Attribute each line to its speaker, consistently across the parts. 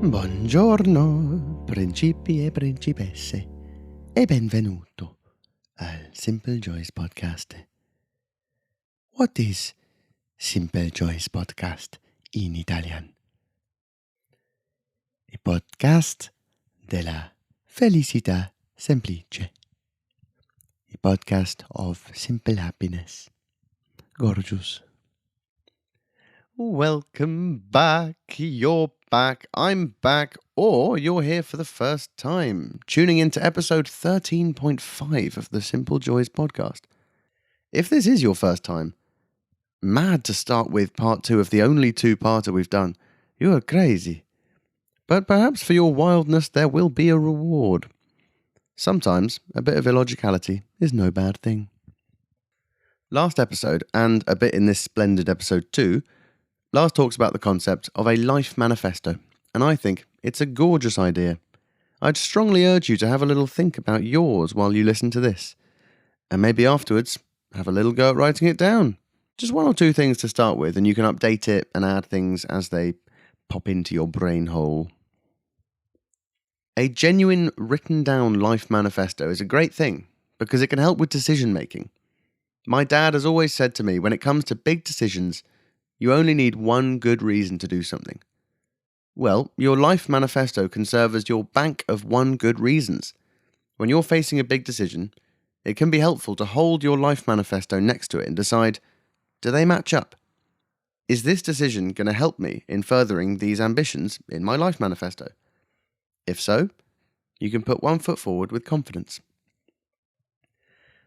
Speaker 1: Buongiorno, principi e principesse, e benvenuto al Simple Joys Podcast. What is Simple Joys Podcast in Italian? Il podcast della felicità semplice. Il podcast of simple happiness. Gorgeous. Welcome back. You're back. I'm back. Or you're here for the first time, tuning into episode 13.5 of the Simple Joys podcast. If this is your first time, mad to start with part 2 of the only two-parter we've done. You are crazy. But perhaps for your wildness there will be a reward. Sometimes a bit of illogicality is no bad thing. Last episode, and a bit in this splendid episode too, Lars talks about the concept of a life manifesto, and I think it's a gorgeous idea. I'd strongly urge you to have a little think about yours while you listen to this, and maybe afterwards have a little go at writing it down. Just one or two things to start with, and you can update it and add things as they pop into your brain hole. A genuine written down life manifesto is a great thing because it can help with decision making. My dad has always said to me, when it comes to big decisions, you only need one good reason to do something. Well, your life manifesto can serve as your bank of one good reasons. When you're facing a big decision, it can be helpful to hold your life manifesto next to it and decide, do they match up? Is this decision going to help me in furthering these ambitions in my life manifesto? If so, you can put one foot forward with confidence.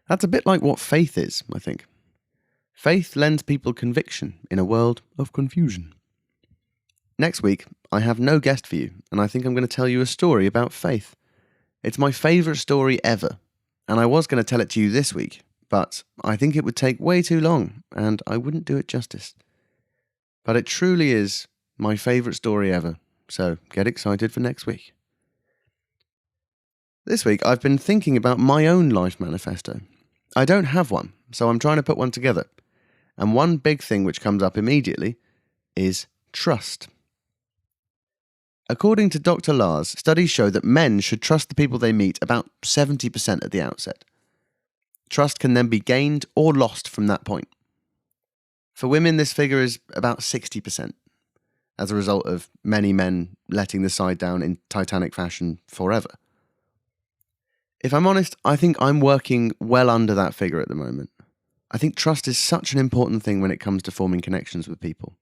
Speaker 1: That's a bit like what faith is, I think. Faith lends people conviction in a world of confusion. Next week, I have no guest for you, and I think I'm going to tell you a story about faith. It's my favourite story ever, and I was going to tell it to you this week, but I think it would take way too long, and I wouldn't do it justice. But it truly is my favourite story ever, so get excited for next week. This week, I've been thinking about my own life manifesto. I don't have one, so I'm trying to put one together. And one big thing which comes up immediately is trust. According to Dr. Lars, studies show that men should trust the people they meet about 70% at the outset. Trust can then be gained or lost from that point. For women, this figure is about 60%, as a result of many men letting the side down in Titanic fashion forever. If I'm honest, I think I'm working well under that figure at the moment. I think trust is such an important thing when it comes to forming connections with people.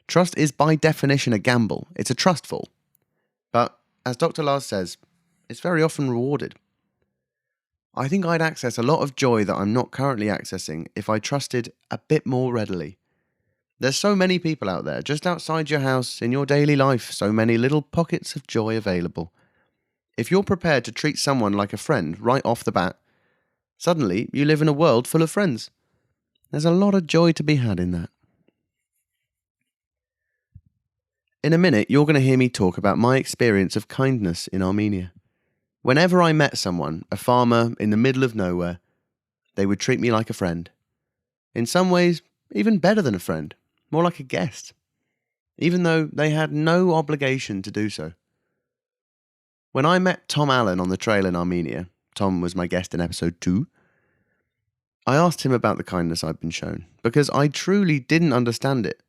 Speaker 1: Trust is by definition a gamble. It's a trust fall. But, as Dr. Lars says, it's very often rewarded. I think I'd access a lot of joy that I'm not currently accessing if I trusted a bit more readily. There's so many people out there, just outside your house, in your daily life, so many little pockets of joy available. If you're prepared to treat someone like a friend right off the bat, suddenly you live in a world full of friends. There's a lot of joy to be had in that. In a minute, you're going to hear me talk about my experience of kindness in Armenia. Whenever I met someone, a farmer in the middle of nowhere, they would treat me like a friend. In some ways, even better than a friend, more like a guest, even though they had no obligation to do so. When I met Tom Allen on the trail in Armenia, Tom was my guest in episode 2, I asked him about the kindness I'd been shown, because I truly didn't understand it.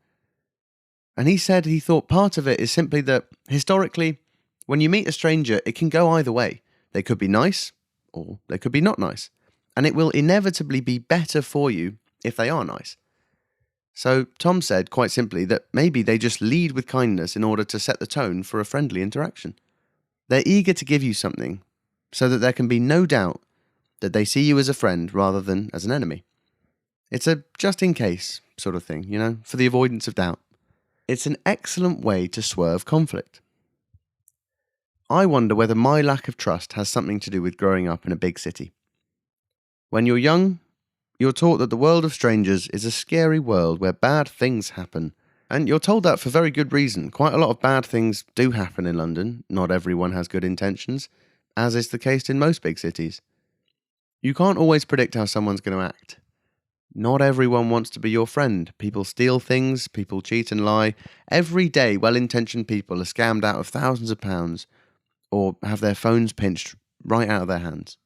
Speaker 1: And he said he thought part of it is simply that, historically, when you meet a stranger, it can go either way. They could be nice, or they could be not nice. And it will inevitably be better for you if they are nice. So Tom said, quite simply, that maybe they just lead with kindness in order to set the tone for a friendly interaction. They're eager to give you something, so that there can be no doubt that they see you as a friend rather than as an enemy. It's a just-in-case sort of thing, for the avoidance of doubt. It's an excellent way to swerve conflict. I wonder whether my lack of trust has something to do with growing up in a big city. When you're young, you're taught that the world of strangers is a scary world where bad things happen. And you're told that for very good reason. Quite a lot of bad things do happen in London. Not everyone has good intentions, as is the case in most big cities. You can't always predict how someone's going to act. Not everyone wants to be your friend. People steal things, people cheat and lie. Every day, well-intentioned people are scammed out of thousands of pounds or have their phones pinched right out of their hands.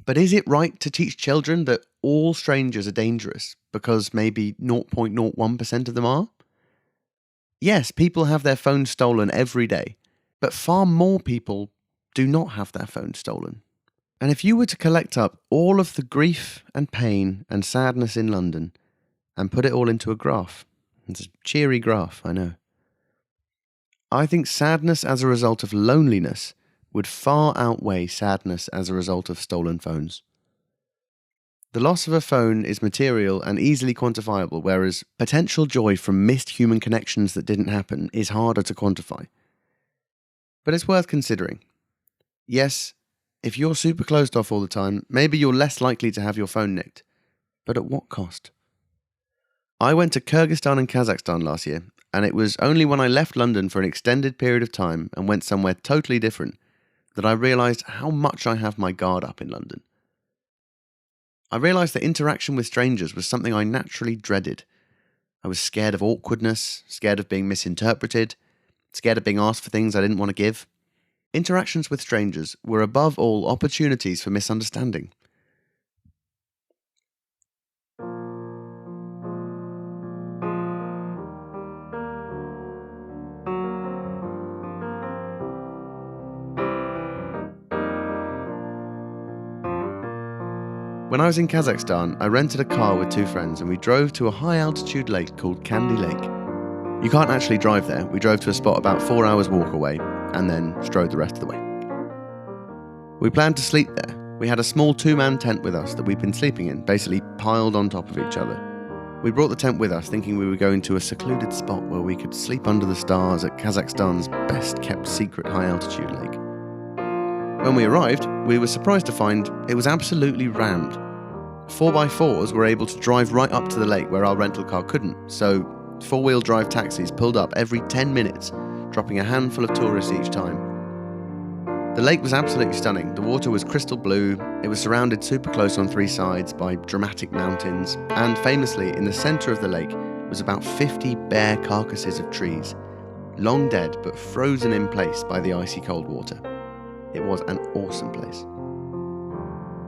Speaker 1: But is it right to teach children that all strangers are dangerous because maybe 0.01% of them are? Yes, people have their phones stolen every day, but far more people do not have their phones stolen. And if you were to collect up all of the grief and pain and sadness in London and put it all into a graph, it's a cheery graph, I know. I think sadness as a result of loneliness would far outweigh sadness as a result of stolen phones. The loss of a phone is material and easily quantifiable, whereas potential joy from missed human connections that didn't happen is harder to quantify. But it's worth considering. Yes, if you're super closed off all the time, maybe you're less likely to have your phone nicked. But at what cost? I went to Kyrgyzstan and Kazakhstan last year, and it was only when I left London for an extended period of time and went somewhere totally different that I realised how much I have my guard up in London. I realised that interaction with strangers was something I naturally dreaded. I was scared of awkwardness, scared of being misinterpreted, scared of being asked for things I didn't want to give. Interactions with strangers were above all opportunities for misunderstanding. When I was in Kazakhstan, I rented a car with two friends and we drove to a high-altitude lake called Kandy Lake. You can't actually drive there. We drove to a spot about 4 hours walk away and then strode the rest of the way. We planned to sleep there. We had a small two-man tent with us that we'd been sleeping in, basically piled on top of each other. We brought the tent with us thinking we were going to a secluded spot where we could sleep under the stars at Kazakhstan's best-kept secret high-altitude lake. When we arrived, we were surprised to find it was absolutely rammed. 4x4s were able to drive right up to the lake where our rental car couldn't, so four-wheel drive taxis pulled up every 10 minutes, dropping a handful of tourists each time. The lake was absolutely stunning. The water was crystal blue, it was surrounded super close on three sides by dramatic mountains, and famously, in the centre of the lake was about 50 bare carcasses of trees, long dead but frozen in place by the icy cold water. It was an awesome place.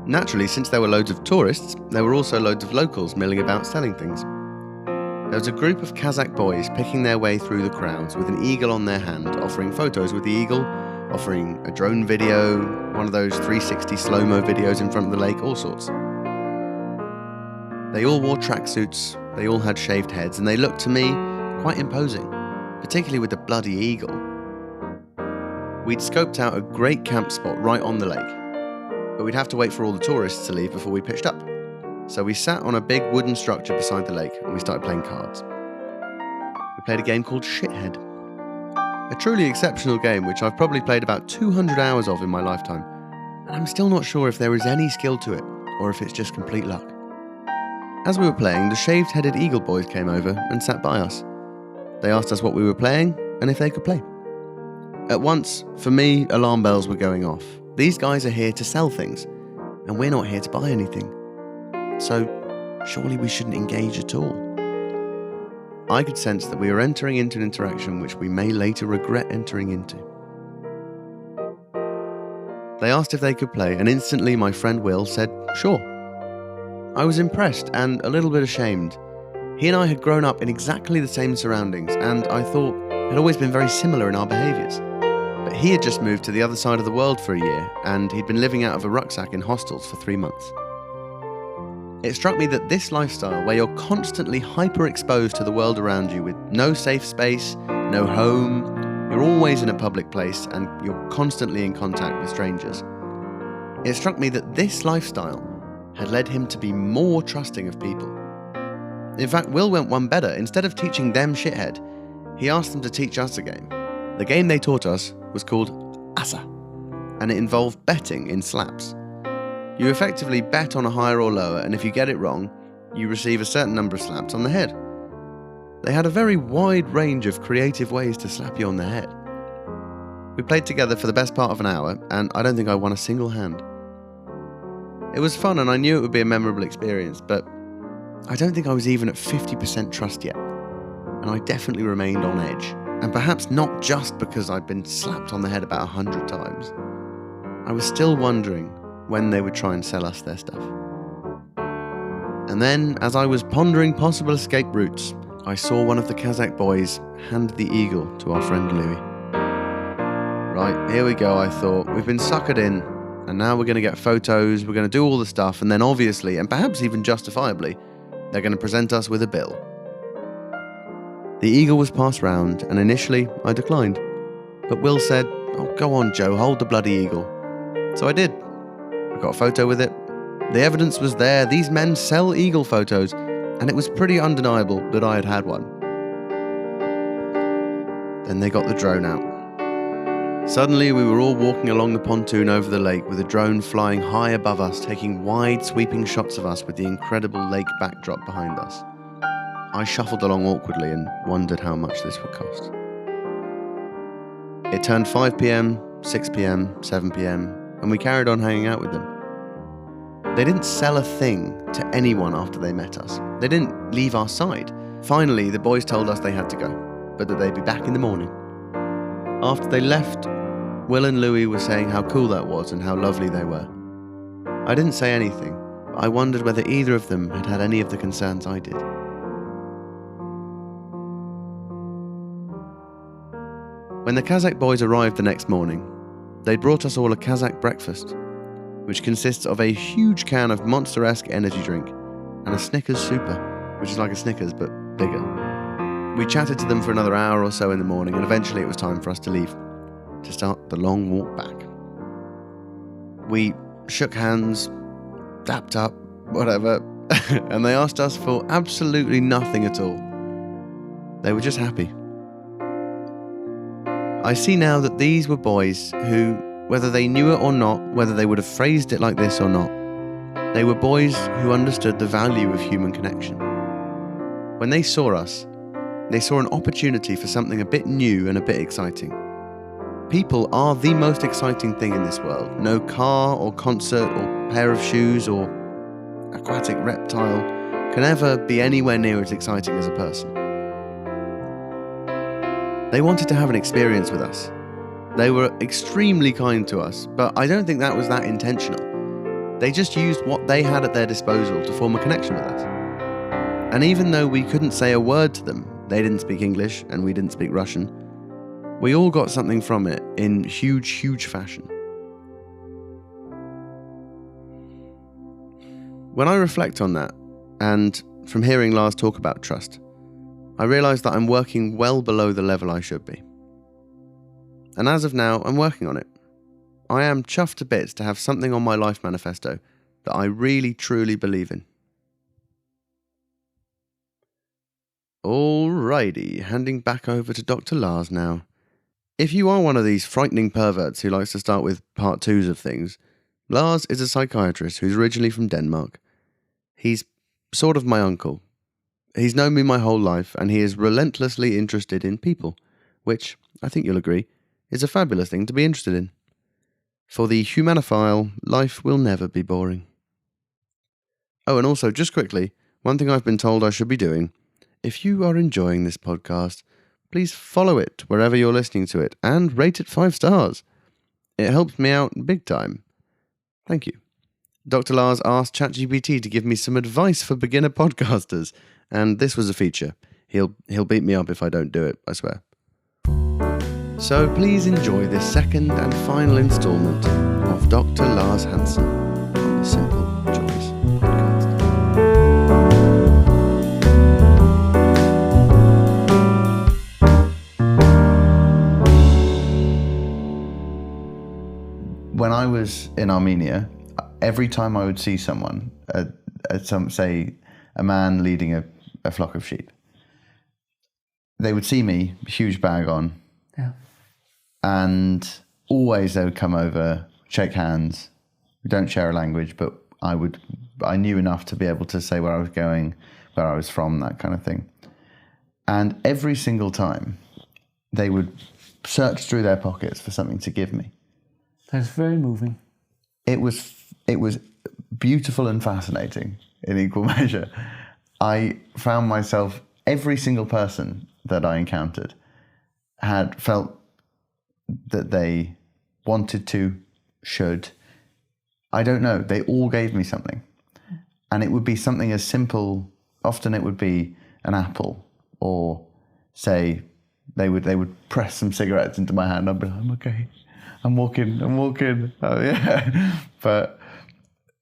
Speaker 1: Naturally, since there were loads of tourists, there were also loads of locals milling about selling things. There was a group of Kazakh boys picking their way through the crowds with an eagle on their hand, offering photos with the eagle, offering a drone video, one of those 360 slow-mo videos in front of the lake, all sorts. They all wore tracksuits, they all had shaved heads, and they looked to me quite imposing, particularly with the bloody eagle. We'd scoped out a great camp spot right on the lake, but we'd have to wait for all the tourists to leave before we pitched up. So we sat on a big wooden structure beside the lake and we started playing cards. We played a game called Shithead. A truly exceptional game which I've probably played about 200 hours of in my lifetime, and I'm still not sure if there is any skill to it or if it's just complete luck. As we were playing, the shaved-headed eagle boys came over and sat by us. They asked us what we were playing and if they could play. At once, for me, alarm bells were going off. These guys are here to sell things, and we're not here to buy anything. So, surely we shouldn't engage at all. I could sense that we were entering into an interaction which we may later regret entering into. They asked if they could play, and instantly my friend Will said, sure. I was impressed and a little bit ashamed. He and I had grown up in exactly the same surroundings, and I thought had always been very similar in our behaviours. But he had just moved to the other side of the world for a year, and he'd been living out of a rucksack in hostels for 3 months. It struck me that this lifestyle, where you're constantly hyper-exposed to the world around you with no safe space, no home, you're always in a public place, and you're constantly in contact with strangers. It struck me that this lifestyle had led him to be more trusting of people. In fact, Will went one better. Instead of teaching them shithead, he asked them to teach us a game. The game they taught us was called Asa, and it involved betting in slaps. You effectively bet on a higher or lower, and if you get it wrong, you receive a certain number of slaps on the head. They had a very wide range of creative ways to slap you on the head. We played together for the best part of an hour, and I don't think I won a single hand. It was fun, and I knew it would be a memorable experience, but I don't think I was even at 50% trust yet, and I definitely remained on edge. And perhaps not just because I'd been slapped on the head about 100 times. I was still wondering when they would try and sell us their stuff. And then, as I was pondering possible escape routes, I saw one of the Kazakh boys hand the eagle to our friend Louis. Right, here we go, I thought. We've been suckered in, and now we're going to get photos, we're going to do all the stuff, and then obviously, and perhaps even justifiably, they're going to present us with a bill. The eagle was passed round, and initially I declined. But Will said, "Oh, go on, Joe, hold the bloody eagle." So I did. I got a photo with it. The evidence was there. These men sell eagle photos, and it was pretty undeniable that I had had one. Then they got the drone out. Suddenly, we were all walking along the pontoon over the lake with a drone flying high above us, taking wide, sweeping shots of us with the incredible lake backdrop behind us. I shuffled along awkwardly and wondered how much this would cost. It turned 5 p.m, 6 p.m, 7 p.m, and we carried on hanging out with them. They didn't sell a thing to anyone after they met us. They didn't leave our side. Finally, the boys told us they had to go, but that they'd be back in the morning. After they left, Will and Louis were saying how cool that was and how lovely they were. I didn't say anything, but I wondered whether either of them had had any of the concerns I did. When the Kazakh boys arrived the next morning, they brought us all a Kazakh breakfast, which consists of a huge can of Monster-esque energy drink and a Snickers Super, which is like a Snickers but bigger. We chatted to them for another hour or so in the morning, and eventually it was time for us to leave, to start the long walk back. We shook hands, dapped up, whatever, and they asked us for absolutely nothing at all. They were just happy. I see now that these were boys who, whether they knew it or not, whether they would have phrased it like this or not, they were boys who understood the value of human connection. When they saw us, they saw an opportunity for something a bit new and a bit exciting. People are the most exciting thing in this world. No car or concert or pair of shoes or aquatic reptile can ever be anywhere near as exciting as a person. They wanted to have an experience with us. They were extremely kind to us, but I don't think that was that intentional. They just used what they had at their disposal to form a connection with us. And even though we couldn't say a word to them, they didn't speak English and we didn't speak Russian, we all got something from it in huge, huge fashion. When I reflect on that, and from hearing Lars talk about trust, I realise that I'm working well below the level I should be. And as of now, I'm working on it. I am chuffed to bits to have something on my life manifesto that I really truly believe in. Alrighty, handing back over to Dr. Lars now. If you are one of these frightening perverts who likes to start with part twos of things, Lars is a psychiatrist who's originally from Denmark. He's sort of my uncle. He's known me my whole life, and he is relentlessly interested in people, which, I think you'll agree, is a fabulous thing to be interested in. For the humanophile, life will never be boring. Oh, and also, just quickly, one thing I've been told I should be doing. If you are enjoying this podcast, please follow it wherever you're listening to it, and rate it 5 stars. It helps me out big time. Thank you. Dr. Lars asked ChatGPT to give me some advice for beginner podcasters, and this was a feature. He'll beat me up if I don't do it, I swear. So please enjoy this second and final instalment of Dr. Lars Hansen on the Simple Joys podcast. When I was in Armenia, every time I would see someone, say a man leading a flock of sheep, they would see me, huge bag on, yeah, and always they would come over, shake hands. We don't share a language, but I knew enough to be able to say where I was going, where I was from, that kind of thing. And every single time, they would search through their pockets for something to give me.
Speaker 2: That's very moving.
Speaker 1: It was beautiful and fascinating in equal measure. I found myself, every single person that I encountered had felt that they wanted to, should. I don't know. They all gave me something. And it would be something as simple. Often it would be an apple, or say they would press some cigarettes into my hand. I'd be like, I'm okay. I'm walking. Oh, yeah. But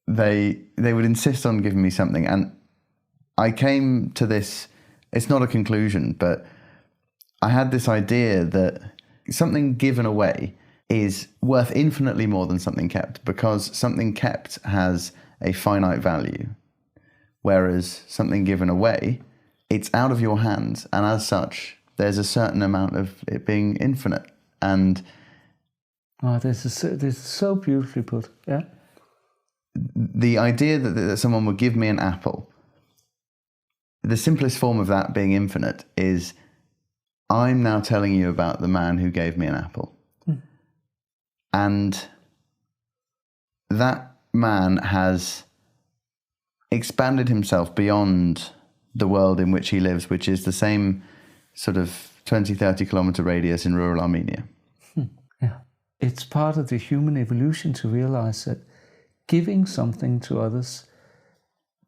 Speaker 1: they would insist on giving me something. And I came to this, it's not a conclusion, but I had this idea that something given away is worth infinitely more than something kept, because something kept has a finite value, whereas something given away, it's out of your hands, and as such, there's a certain amount of it being infinite. And
Speaker 2: this is so beautifully put. Yeah.
Speaker 1: The idea that someone would give me an apple, the simplest form of that being infinite is, I'm now telling you about the man who gave me an apple. And that man has expanded himself beyond the world in which he lives, which is the same sort of 20, 30 kilometer radius in rural Armenia.
Speaker 2: Yeah. It's part of the human evolution to realize that giving something to others,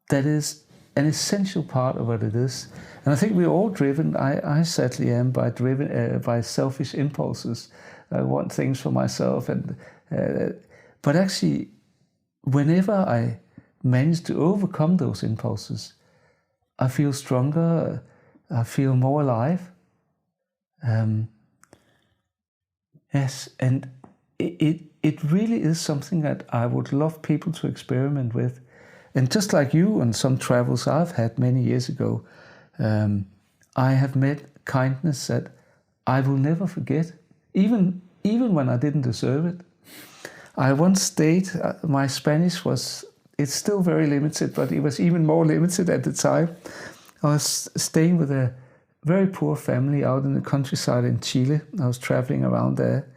Speaker 2: that is an essential part of what it is. And I think we're all driven, I sadly am, by selfish impulses. I want things for myself. But actually, whenever I manage to overcome those impulses, I feel stronger, I feel more alive. Yes, and it really is something that I would love people to experiment with. And just like you on some travels I've had many years ago, I have met kindness that I will never forget, even when I didn't deserve it. I once stayed, my Spanish it's still very limited, but it was even more limited at the time. I was staying with a very poor family out in the countryside in Chile. I was traveling around there.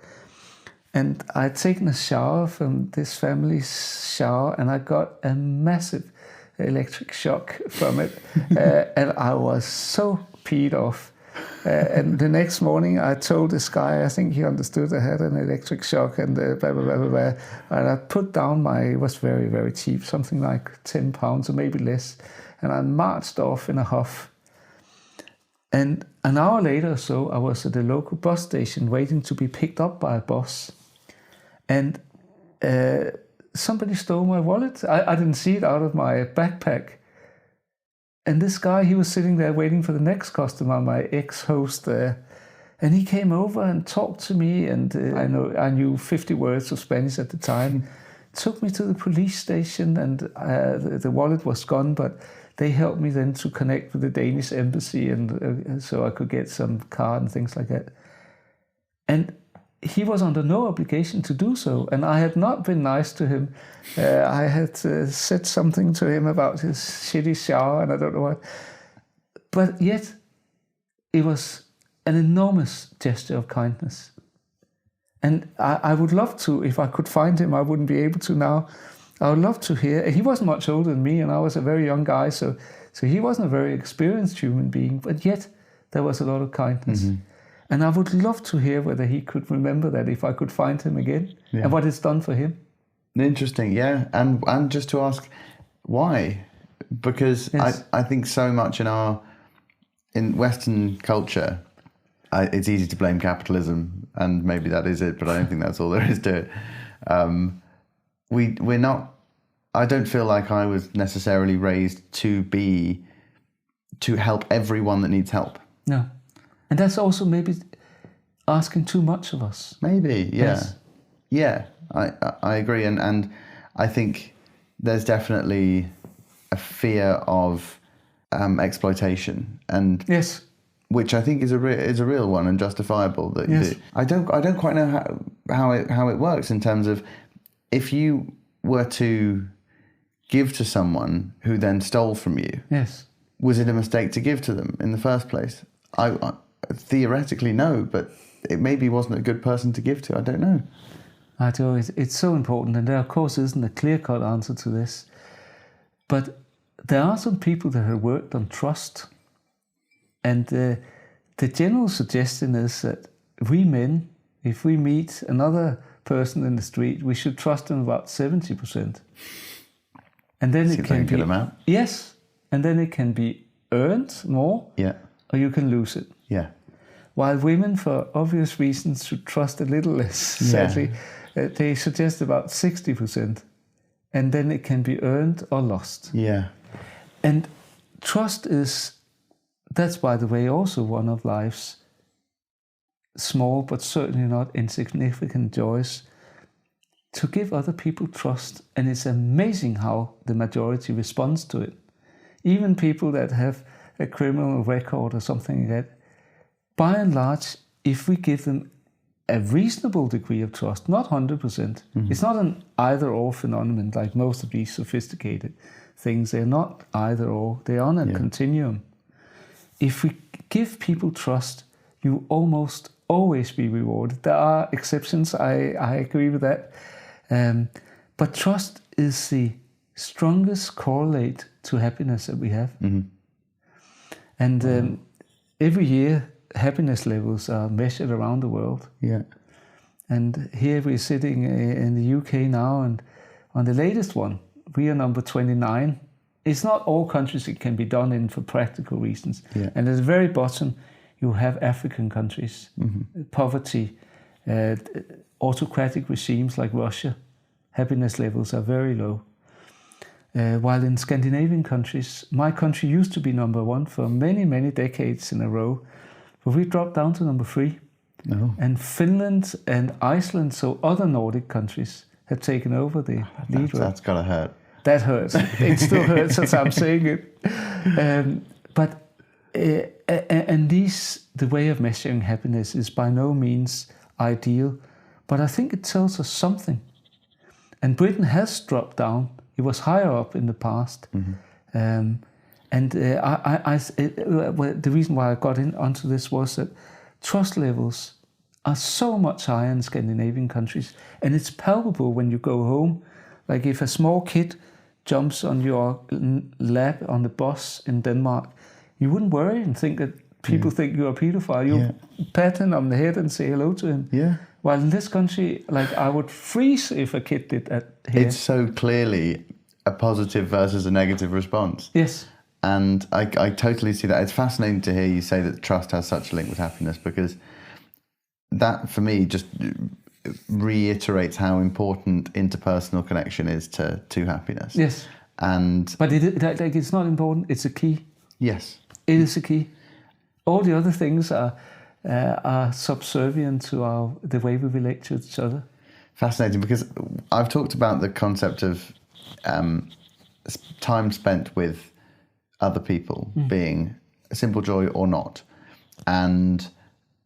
Speaker 2: And I'd taken a shower from this family's shower, and I got a massive electric shock from it. And I was so peed off. And the next morning I told this guy, I think he understood I had an electric shock, and blah, blah, blah, blah, blah. And I put down it was very, very cheap, something like £10 or maybe less. And I marched off in a huff. And an hour later or so, I was at the local bus station waiting to be picked up by a bus. And somebody stole my wallet. I didn't see it out of my backpack. And this guy, he was sitting there waiting for the next customer, my ex-host there. And he came over and talked to me, and I knew 50 words of Spanish at the time. Took me to the police station, and the wallet was gone, but they helped me then to connect with the Danish embassy, and so I could get some card and things like that. And he was under no obligation to do so, and I had not been nice to him. I had said something to him about his shitty shower, and I don't know what. But yet, it was an enormous gesture of kindness. And I would love to, if I could find him, I wouldn't be able to now. I would love to hear. He wasn't much older than me, and I was a very young guy, so he wasn't a very experienced human being, but yet there was a lot of kindness. Mm-hmm. And I would love to hear whether he could remember that if I could find him again, and what it's done for him.
Speaker 1: Interesting, yeah. And just to ask, why? Because yes. I think so much in Western culture, it's easy to blame capitalism, and maybe that is it, but I don't think that's all there is to it. We're not, I don't feel like I was necessarily raised to help everyone that needs help.
Speaker 2: No. And that's also maybe asking too much of us.
Speaker 1: Maybe, yeah. Yes. Yeah, I agree. And I think there's definitely a fear of exploitation, and
Speaker 2: yes,
Speaker 1: which I think is a real one and justifiable.
Speaker 2: Yes.
Speaker 1: I don't quite know how it works in terms of, if you were to give to someone who then stole from you,
Speaker 2: yes,
Speaker 1: was it a mistake to give to them in the first place? I theoretically no, but it maybe wasn't a good person to give to. I don't know.
Speaker 2: I do. It's so important, and there of course isn't a clear-cut answer to this. But there are some people that have worked on trust, and the general suggestion is that we men, if we meet another person in the street, we should trust them about 70%. And then it can be,
Speaker 1: amount.
Speaker 2: yes, and then it can be earned more, or you can lose it.
Speaker 1: Yeah.
Speaker 2: While women, for obvious reasons, should trust a little less, sadly, they suggest about 60%. And then it can be earned or lost.
Speaker 1: Yeah.
Speaker 2: And trust that's, by the way, also one of life's small but certainly not insignificant joys, to give other people trust. And it's amazing how the majority responds to it. Even people that have a criminal record or something like that, by and large, if we give them a reasonable degree of trust, not 100%, it's not an either-or phenomenon like most of these sophisticated things. They're not either-or, they're on a continuum. If we give people trust, you almost always be rewarded. There are exceptions, I agree with that. But trust is the strongest correlate to happiness that we have. And every year, happiness levels are measured around the world.
Speaker 1: Yeah.
Speaker 2: And here we're sitting in the UK now, and on the latest one, we are number 29. It's not all countries it can be done in for practical reasons.
Speaker 1: Yeah.
Speaker 2: And at the very bottom, you have African countries, poverty, autocratic regimes like Russia. Happiness levels are very low. While in Scandinavian countries, my country used to be number 1 for many, many decades in a row, but we dropped down to number 3.
Speaker 1: Oh.
Speaker 2: And Finland and Iceland, so other Nordic countries, have taken over the lead role.
Speaker 1: That's gotta hurt.
Speaker 2: That hurts. It still hurts as I'm saying it. And the way of measuring happiness is by no means ideal, but I think it tells us something. And Britain has dropped down. It was higher up in the past. The reason why I got onto this was that trust levels are so much higher in Scandinavian countries, and it's palpable when you go home. Like if a small kid jumps on your lap on the bus in Denmark, you wouldn't worry and think that people think you're a pedophile. You pat him on the head and say hello to him.
Speaker 1: Yeah.
Speaker 2: While in this country, like I would freeze if a kid did that here.
Speaker 1: It's so clearly a positive versus a negative response.
Speaker 2: Yes.
Speaker 1: And I totally see that. It's fascinating to hear you say that trust has such a link with happiness, because that, for me, just reiterates how important interpersonal connection is to happiness.
Speaker 2: Yes. But it's not important. It's a key.
Speaker 1: Yes.
Speaker 2: It is a key. All the other things are subservient to the way we relate to each other.
Speaker 1: Fascinating, because I've talked about the concept of time spent with other people being a simple joy or not. And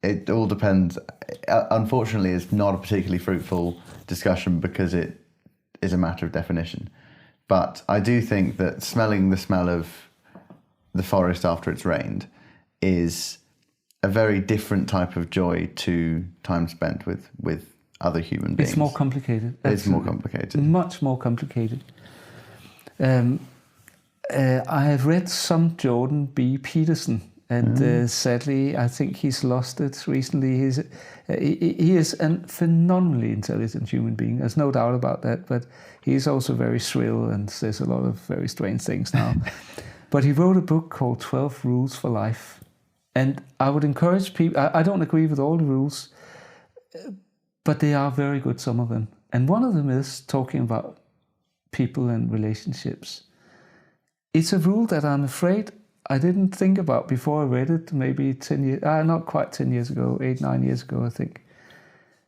Speaker 1: it all depends. Unfortunately, it's not a particularly fruitful discussion because it is a matter of definition. But I do think that smelling the smell of the forest after it's rained is a very different type of joy to time spent with other human beings.
Speaker 2: It's more complicated.
Speaker 1: It's more complicated.
Speaker 2: Much more complicated. I have read some Jordan B. Peterson, and sadly, I think he's lost it recently. He is a phenomenally intelligent human being. There's no doubt about that. But he's also very shrill and says a lot of very strange things now. But he wrote a book called 12 Rules for Life. And I would encourage people, I don't agree with all the rules, but they are very good, some of them. And one of them is talking about people and relationships. It's a rule that I'm afraid I didn't think about before I read it, maybe 10 years, not quite 10 years ago, 8, 9 years ago, I think.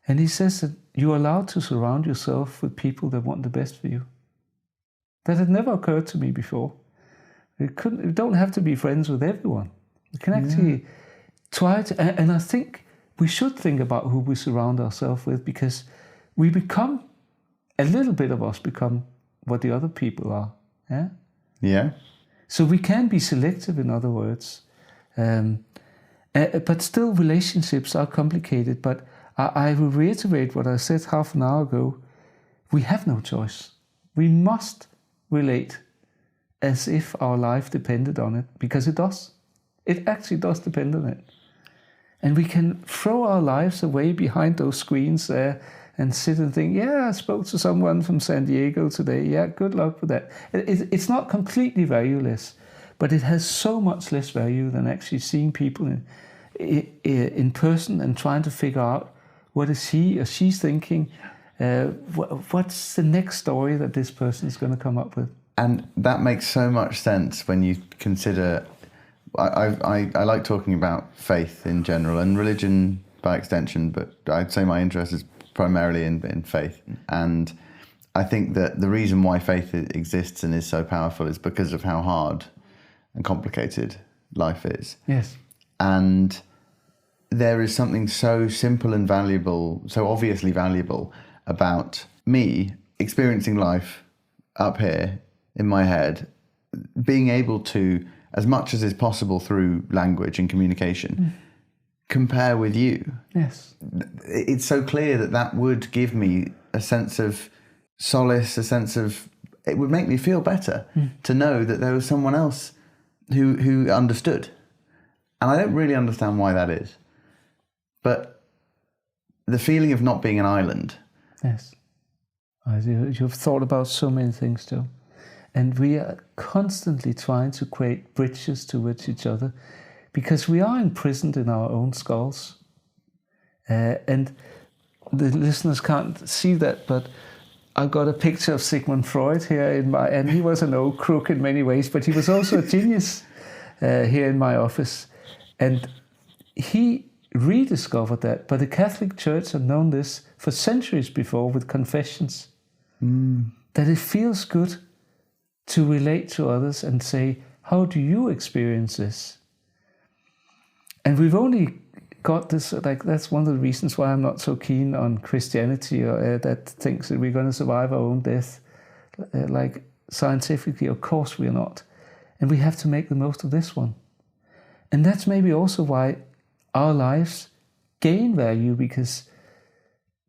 Speaker 2: And he says that you're allowed to surround yourself with people that want the best for you. That had never occurred to me before. You don't have to be friends with everyone. You can actually try to, and I think we should think about who we surround ourselves with, because we become, a little bit of us become what the other people are. Yeah?
Speaker 1: Yeah.
Speaker 2: So we can be selective, in other words. But still, relationships are complicated. But I will reiterate what I said half an hour ago. We have no choice. We must relate. as if our life depended on it, because it does. It actually does depend on it. And we can throw our lives away behind those screens there and sit and think, yeah, I spoke to someone from San Diego today. Yeah, good luck with that. It's not completely valueless, but it has so much less value than actually seeing people in person and trying to figure out what is he or she's thinking. What's the next story that this person is going to come up with?
Speaker 1: And that makes so much sense when you consider... I like talking about faith in general and religion by extension, but I'd say my interest is primarily in faith. And I think that the reason why faith exists and is so powerful is because of how hard and complicated life is.
Speaker 2: Yes.
Speaker 1: And there is something so simple and valuable, so obviously valuable about me experiencing life up here in my head, being able to, as much as is possible through language and communication, compare with you.
Speaker 2: Yes.
Speaker 1: It's so clear that would give me a sense of solace, a sense of, it would make me feel better to know that there was someone else who understood. And I don't really understand why that is. But the feeling of not being an island.
Speaker 2: Yes. You've thought about so many things too. And we are constantly trying to create bridges towards each other because we are imprisoned in our own skulls. And the listeners can't see that, but I've got a picture of Sigmund Freud here and he was an old crook in many ways, but he was also a genius here in my office. And he rediscovered that, but the Catholic Church had known this for centuries before with confessions, that it feels good to relate to others and say, how do you experience this? And we've only got this, like, that's one of the reasons why I'm not so keen on Christianity or that thinks that we're going to survive our own death. Like, scientifically, of course we're not. And we have to make the most of this one. And that's maybe also why our lives gain value, because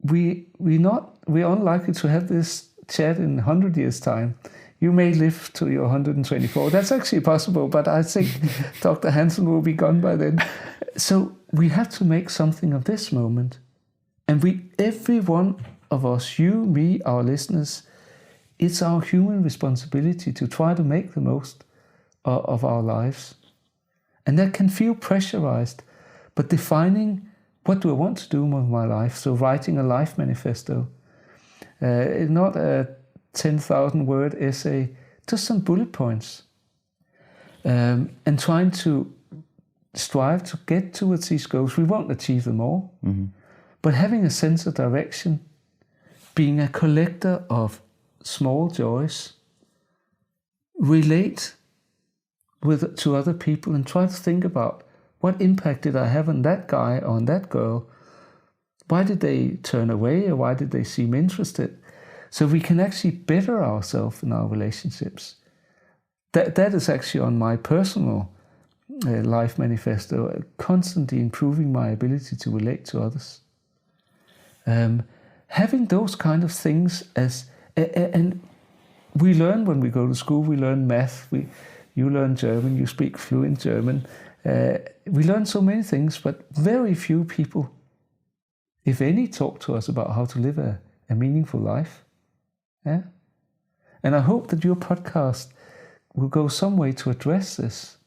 Speaker 2: we're unlikely to have this chat in 100 years' time. You may live to your 124. That's actually possible, but I think Dr. Hansen will be gone by then. So we have to make something of this moment. And every one of us, you, me, our listeners, it's our human responsibility to try to make the most of our lives. And that can feel pressurized, but defining what do I want to do with my life, so writing a life manifesto, not a 10,000 word essay, just some bullet points, and trying to strive to get towards these goals. We won't achieve them all, but having a sense of direction, being a collector of small joys, relate to other people and try to think about what impact did I have on that guy or on that girl? Why did they turn away, or why did they seem interested? So we can actually better ourselves in our relationships. That is actually on my personal life manifesto, constantly improving my ability to relate to others. Having those kind of things and we learn when we go to school, we learn math, you learn German, you speak fluent German. We learn so many things, but very few people, if any, talk to us about how to live a meaningful life. Yeah? And I hope that your podcast will go some way to address this.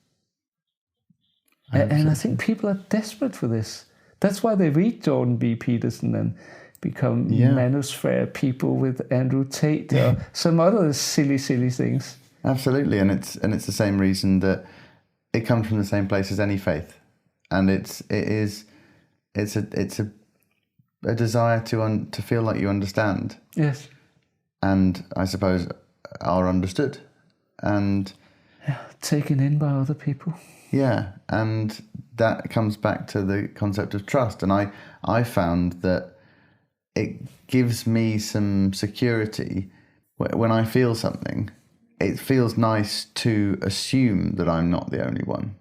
Speaker 2: And I think people are desperate for this. That's why they read Jordan B. Peterson and become manosphere people with Andrew Tate or some other silly things.
Speaker 1: Absolutely, and it's the same reason that it comes from the same place as any faith, and it's a desire to feel like you understand.
Speaker 2: Yes.
Speaker 1: And I suppose are understood, and
Speaker 2: taken in by other people.
Speaker 1: Yeah, and that comes back to the concept of trust. And I found that it gives me some security when I feel something. It feels nice to assume that I'm not the only one,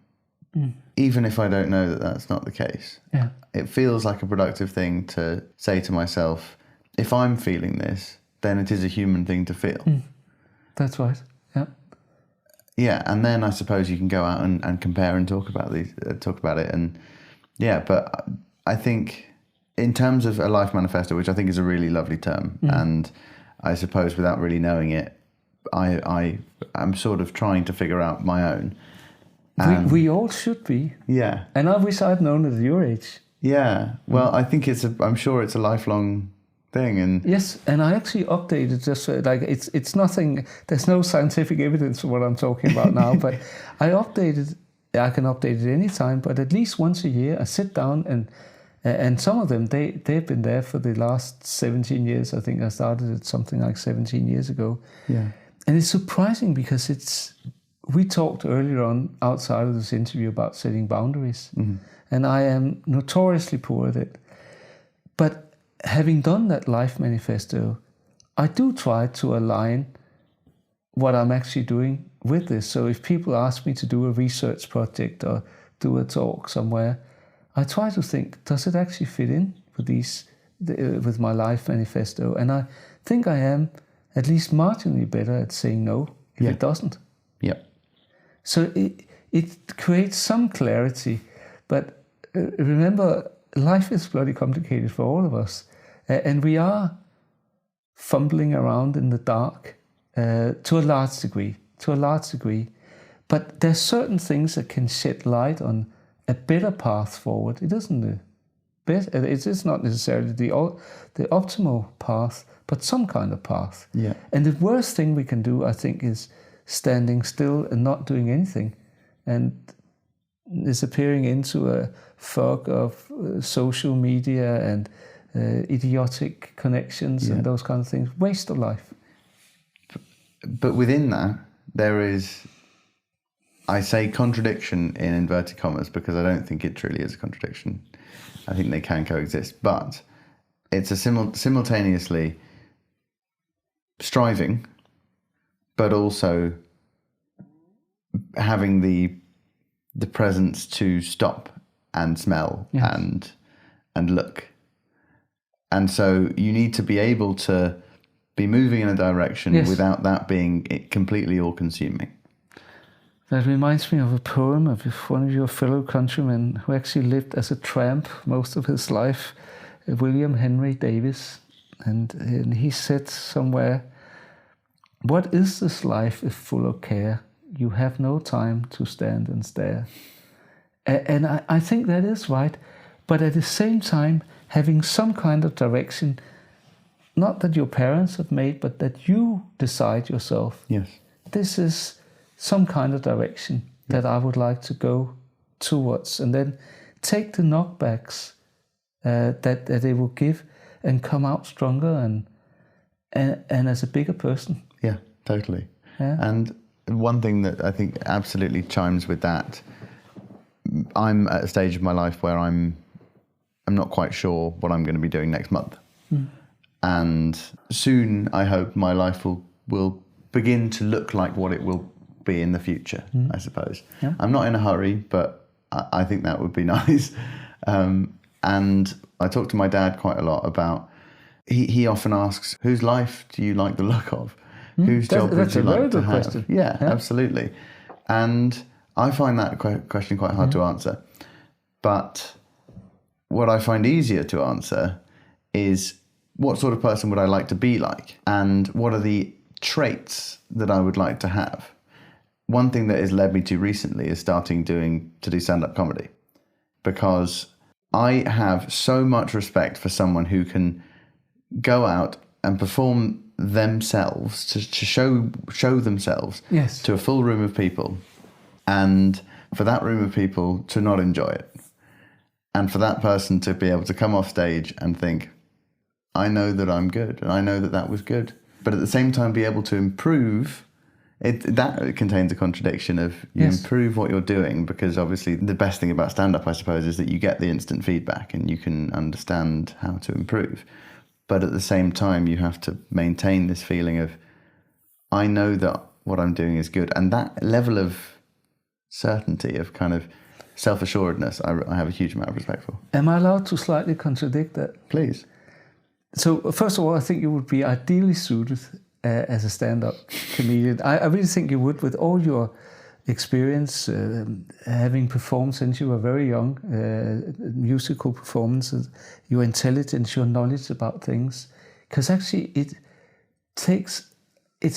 Speaker 1: even if I don't know that that's not the case.
Speaker 2: Yeah.
Speaker 1: It feels like a productive thing to say to myself, if I'm feeling this, then it is a human thing to feel.
Speaker 2: That's right, yeah.
Speaker 1: Yeah, and then I suppose you can go out and compare and talk about it, and but I think in terms of a life manifesto, which I think is a really lovely term, and I suppose without really knowing it, I'm sort of trying to figure out my own.
Speaker 2: We all should be.
Speaker 1: Yeah.
Speaker 2: And I wish I'd known it at your age.
Speaker 1: Yeah. Well, I think I'm sure it's a lifelong thing. And
Speaker 2: yes, and I actually updated just like it's nothing. There's no scientific evidence for what I'm talking about now, but I can update it anytime. But at least once a year, I sit down and some of them they've been there for the last 17 years. I think I started it something like 17 years ago.
Speaker 1: Yeah.
Speaker 2: And it's surprising because we talked earlier on outside of this interview about setting boundaries, and I am notoriously poor at it. But having done that life manifesto, I do try to align what I'm actually doing with this. So if people ask me to do a research project or do a talk somewhere, I try to think, does it actually fit in with my life manifesto? And I think I am at least marginally better at saying no if it doesn't.
Speaker 1: Yeah.
Speaker 2: So it creates some clarity, but remember, life is bloody complicated for all of us, and we are fumbling around in the dark to a large degree. But there's certain things that can shed light on a better path forward. It isn't it's not necessarily the optimal path, but some kind of path.
Speaker 1: Yeah.
Speaker 2: And the worst thing we can do, I think, is standing still and not doing anything, and disappearing into a fog of social media and idiotic connections and those kind of things. Waste of life.
Speaker 1: But within that, there is, I say contradiction in inverted commas because I don't think it truly is a contradiction. I think they can coexist, but it's a simultaneously striving, but also having the presence to stop and smell and look. And so you need to be able to be moving in a direction without that being completely all-consuming.
Speaker 2: That reminds me of a poem of one of your fellow countrymen who actually lived as a tramp most of his life, William Henry Davis. And he said somewhere, "What is this life if full of care? You have no time to stand and stare." And I think that is right. But at the same time, having some kind of direction, not that your parents have made, but that you decide yourself.
Speaker 1: Yes.
Speaker 2: This is some kind of direction that I would like to go towards, and then take the knockbacks that they will give and come out stronger and as a bigger person.
Speaker 1: Yeah, totally.
Speaker 2: Yeah.
Speaker 1: And one thing that I think absolutely chimes with that, I'm at a stage of my life where I'm not quite sure what I'm going to be doing next month. And soon I hope my life will begin to look like what it will be in the future, I suppose. Yeah. I'm not in a hurry, but I think that would be nice. And I talk to my dad quite a lot about, he often asks, whose life do you like the look of? Whose job would you like to have? Question. Yeah, absolutely. And I find that question quite hard to answer. But what I find easier to answer is, what sort of person would I like to be like? And what are the traits that I would like to have? One thing that has led me to recently is starting to do stand-up comedy, because I have so much respect for someone who can go out and perform themselves, to show themselves to a full room of people, and for that room of people to not enjoy it, and for that person to be able to come off stage and think, I know that I'm good, and I know that was good, but at the same time be able to improve. That contains a contradiction of you improve what you're doing, because obviously the best thing about stand-up, I suppose, is that you get the instant feedback and you can understand how to improve. But at the same time, you have to maintain this feeling of, I know that what I'm doing is good. And that level of certainty, of kind of self-assuredness, I have a huge amount of respect for.
Speaker 2: Am I allowed to slightly contradict that?
Speaker 1: Please.
Speaker 2: So first of all, I think you would be ideally suited as a stand-up comedian. I really think you would, with all your experience, having performed since you were very young, musical performances, your intelligence, your knowledge about things. Because actually it's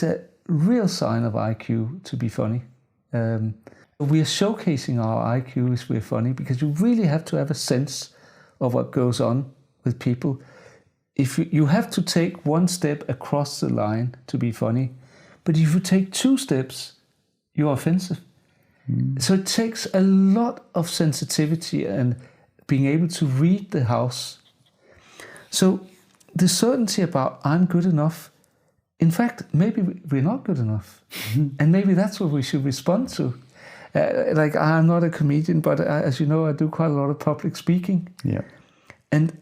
Speaker 2: a real sign of IQ to be funny. We are showcasing our IQ as we're funny, because you really have to have a sense of what goes on with people. If you have to take one step across the line to be funny, but if you take 2 steps, you're offensive. So it takes a lot of sensitivity and being able to read the house. So the certainty about I'm good enough, in fact, maybe we're not good enough. And maybe that's what we should respond to. Like, I'm not a comedian, but as you know, I do quite a lot of public speaking.
Speaker 1: Yeah.
Speaker 2: And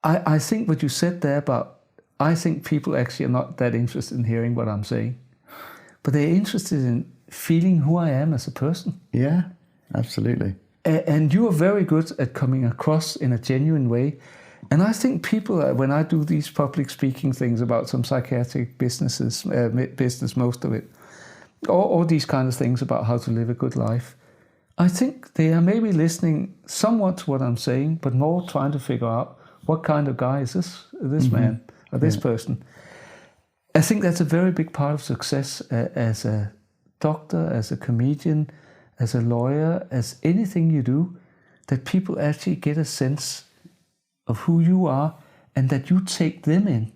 Speaker 2: I think what you said there about, I think people actually are not that interested in hearing what I'm saying, but they're interested in feeling who I am as a person.
Speaker 1: Yeah, absolutely.
Speaker 2: And you are very good at coming across in a genuine way. And I think people, when I do these public speaking things about some psychiatric business, most of it, or these kind of things about how to live a good life, I think they are maybe listening somewhat to what I'm saying, but more trying to figure out what kind of guy is this man or this person. I think that's a very big part of success as a doctor, as a comedian, as a lawyer, as anything you do, that people actually get a sense of who you are and that you take them in.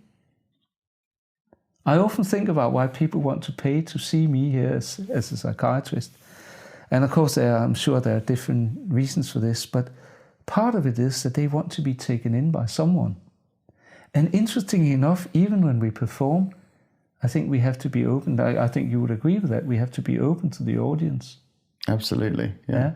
Speaker 2: I often think about why people want to pay to see me here as a psychiatrist. And of course, I'm sure there are different reasons for this, but part of it is that they want to be taken in by someone. And interestingly enough, even when we perform, I think we have to be open. I think you would agree with that. We have to be open to the audience.
Speaker 1: Absolutely, yeah.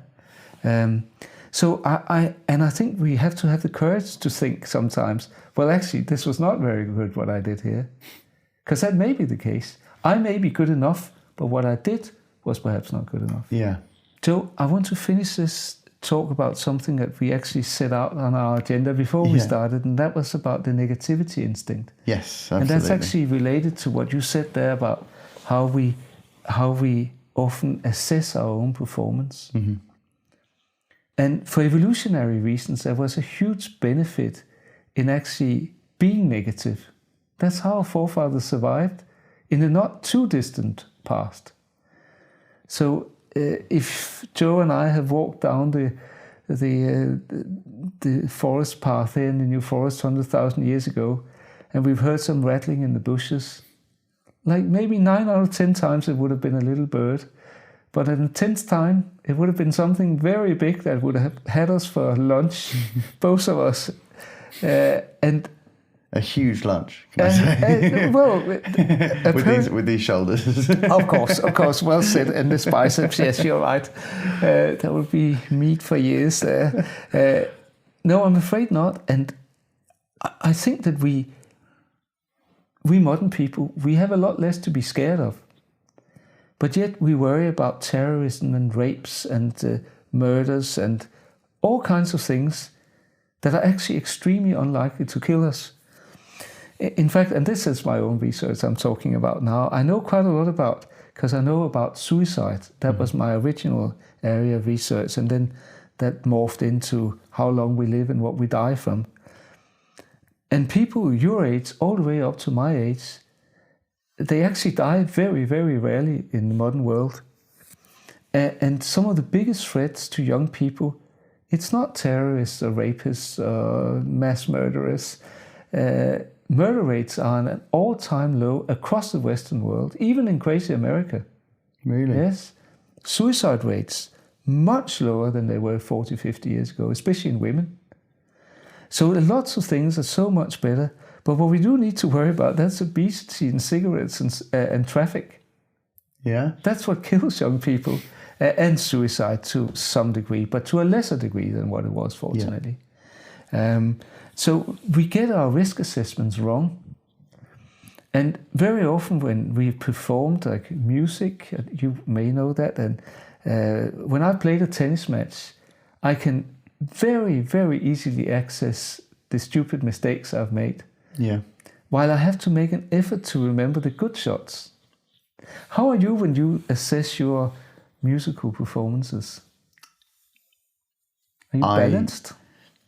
Speaker 2: So I think we have to have the courage to think sometimes, well, actually, this was not very good what I did here. Because that may be the case. I may be good enough, but what I did was perhaps not good enough.
Speaker 1: Yeah.
Speaker 2: So I want to finish this talk about something that we actually set out on our agenda before we started, and that was about the negativity instinct.
Speaker 1: Yes, absolutely.
Speaker 2: And that's actually related to what you said there about how we often assess our own performance.
Speaker 1: Mm-hmm.
Speaker 2: And for evolutionary reasons, there was a huge benefit in actually being negative. That's how our forefathers survived in the not too distant past. So if Joe and I have walked down the forest path here in the New Forest 100,000 years ago, and we've heard some rattling in the bushes, like maybe 9 out of 10 times it would have been a little bird, but in the 10th time it would have been something very big that would have had us for lunch, both of us, and
Speaker 1: a huge lunch, can I say? With these shoulders.
Speaker 2: Of course, well said. And the biceps, yes, you're right. That would be meat for years there. No, I'm afraid not. And I think that we modern people, we have a lot less to be scared of. But yet we worry about terrorism and rapes and murders and all kinds of things that are actually extremely unlikely to kill us. In fact, and this is my own research I'm talking about now, I know quite a lot about, because I know about suicide. That was my original area of research, and then that morphed into how long we live and what we die from. And people your age, all the way up to my age, they actually die very, very rarely in the modern world. And some of the biggest threats to young people, it's not terrorists or rapists or mass murderers. Murder rates are at an all-time low across the Western world, even in crazy America.
Speaker 1: Really?
Speaker 2: Yes. Suicide rates, much lower than they were 40, 50 years ago, especially in women. So lots of things are so much better. But what we do need to worry about, that's obesity and cigarettes and traffic.
Speaker 1: Yeah.
Speaker 2: That's what kills young people. And suicide to some degree, but to a lesser degree than what it was, fortunately. Yeah. So we get our risk assessments wrong. And very often when we've performed like music, you may know that, and when I played a tennis match, I can very, very easily access the stupid mistakes I've made.
Speaker 1: Yeah.
Speaker 2: While I have to make an effort to remember the good shots. How are you when you assess your musical performances? Are you balanced?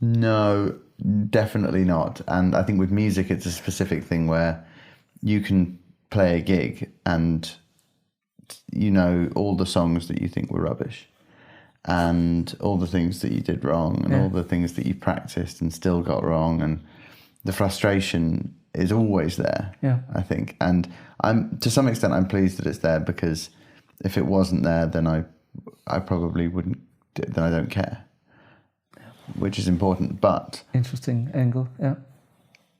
Speaker 1: No, definitely not. And I think with music, it's a specific thing where you can play a gig and you know all the songs that you think were rubbish and all the things that you did wrong and all the things that you practiced and still got wrong, and the frustration is always there, I think. And to some extent I'm pleased that it's there, because if it wasn't there, then I probably wouldn't, then I don't care, which is important. But
Speaker 2: interesting angle.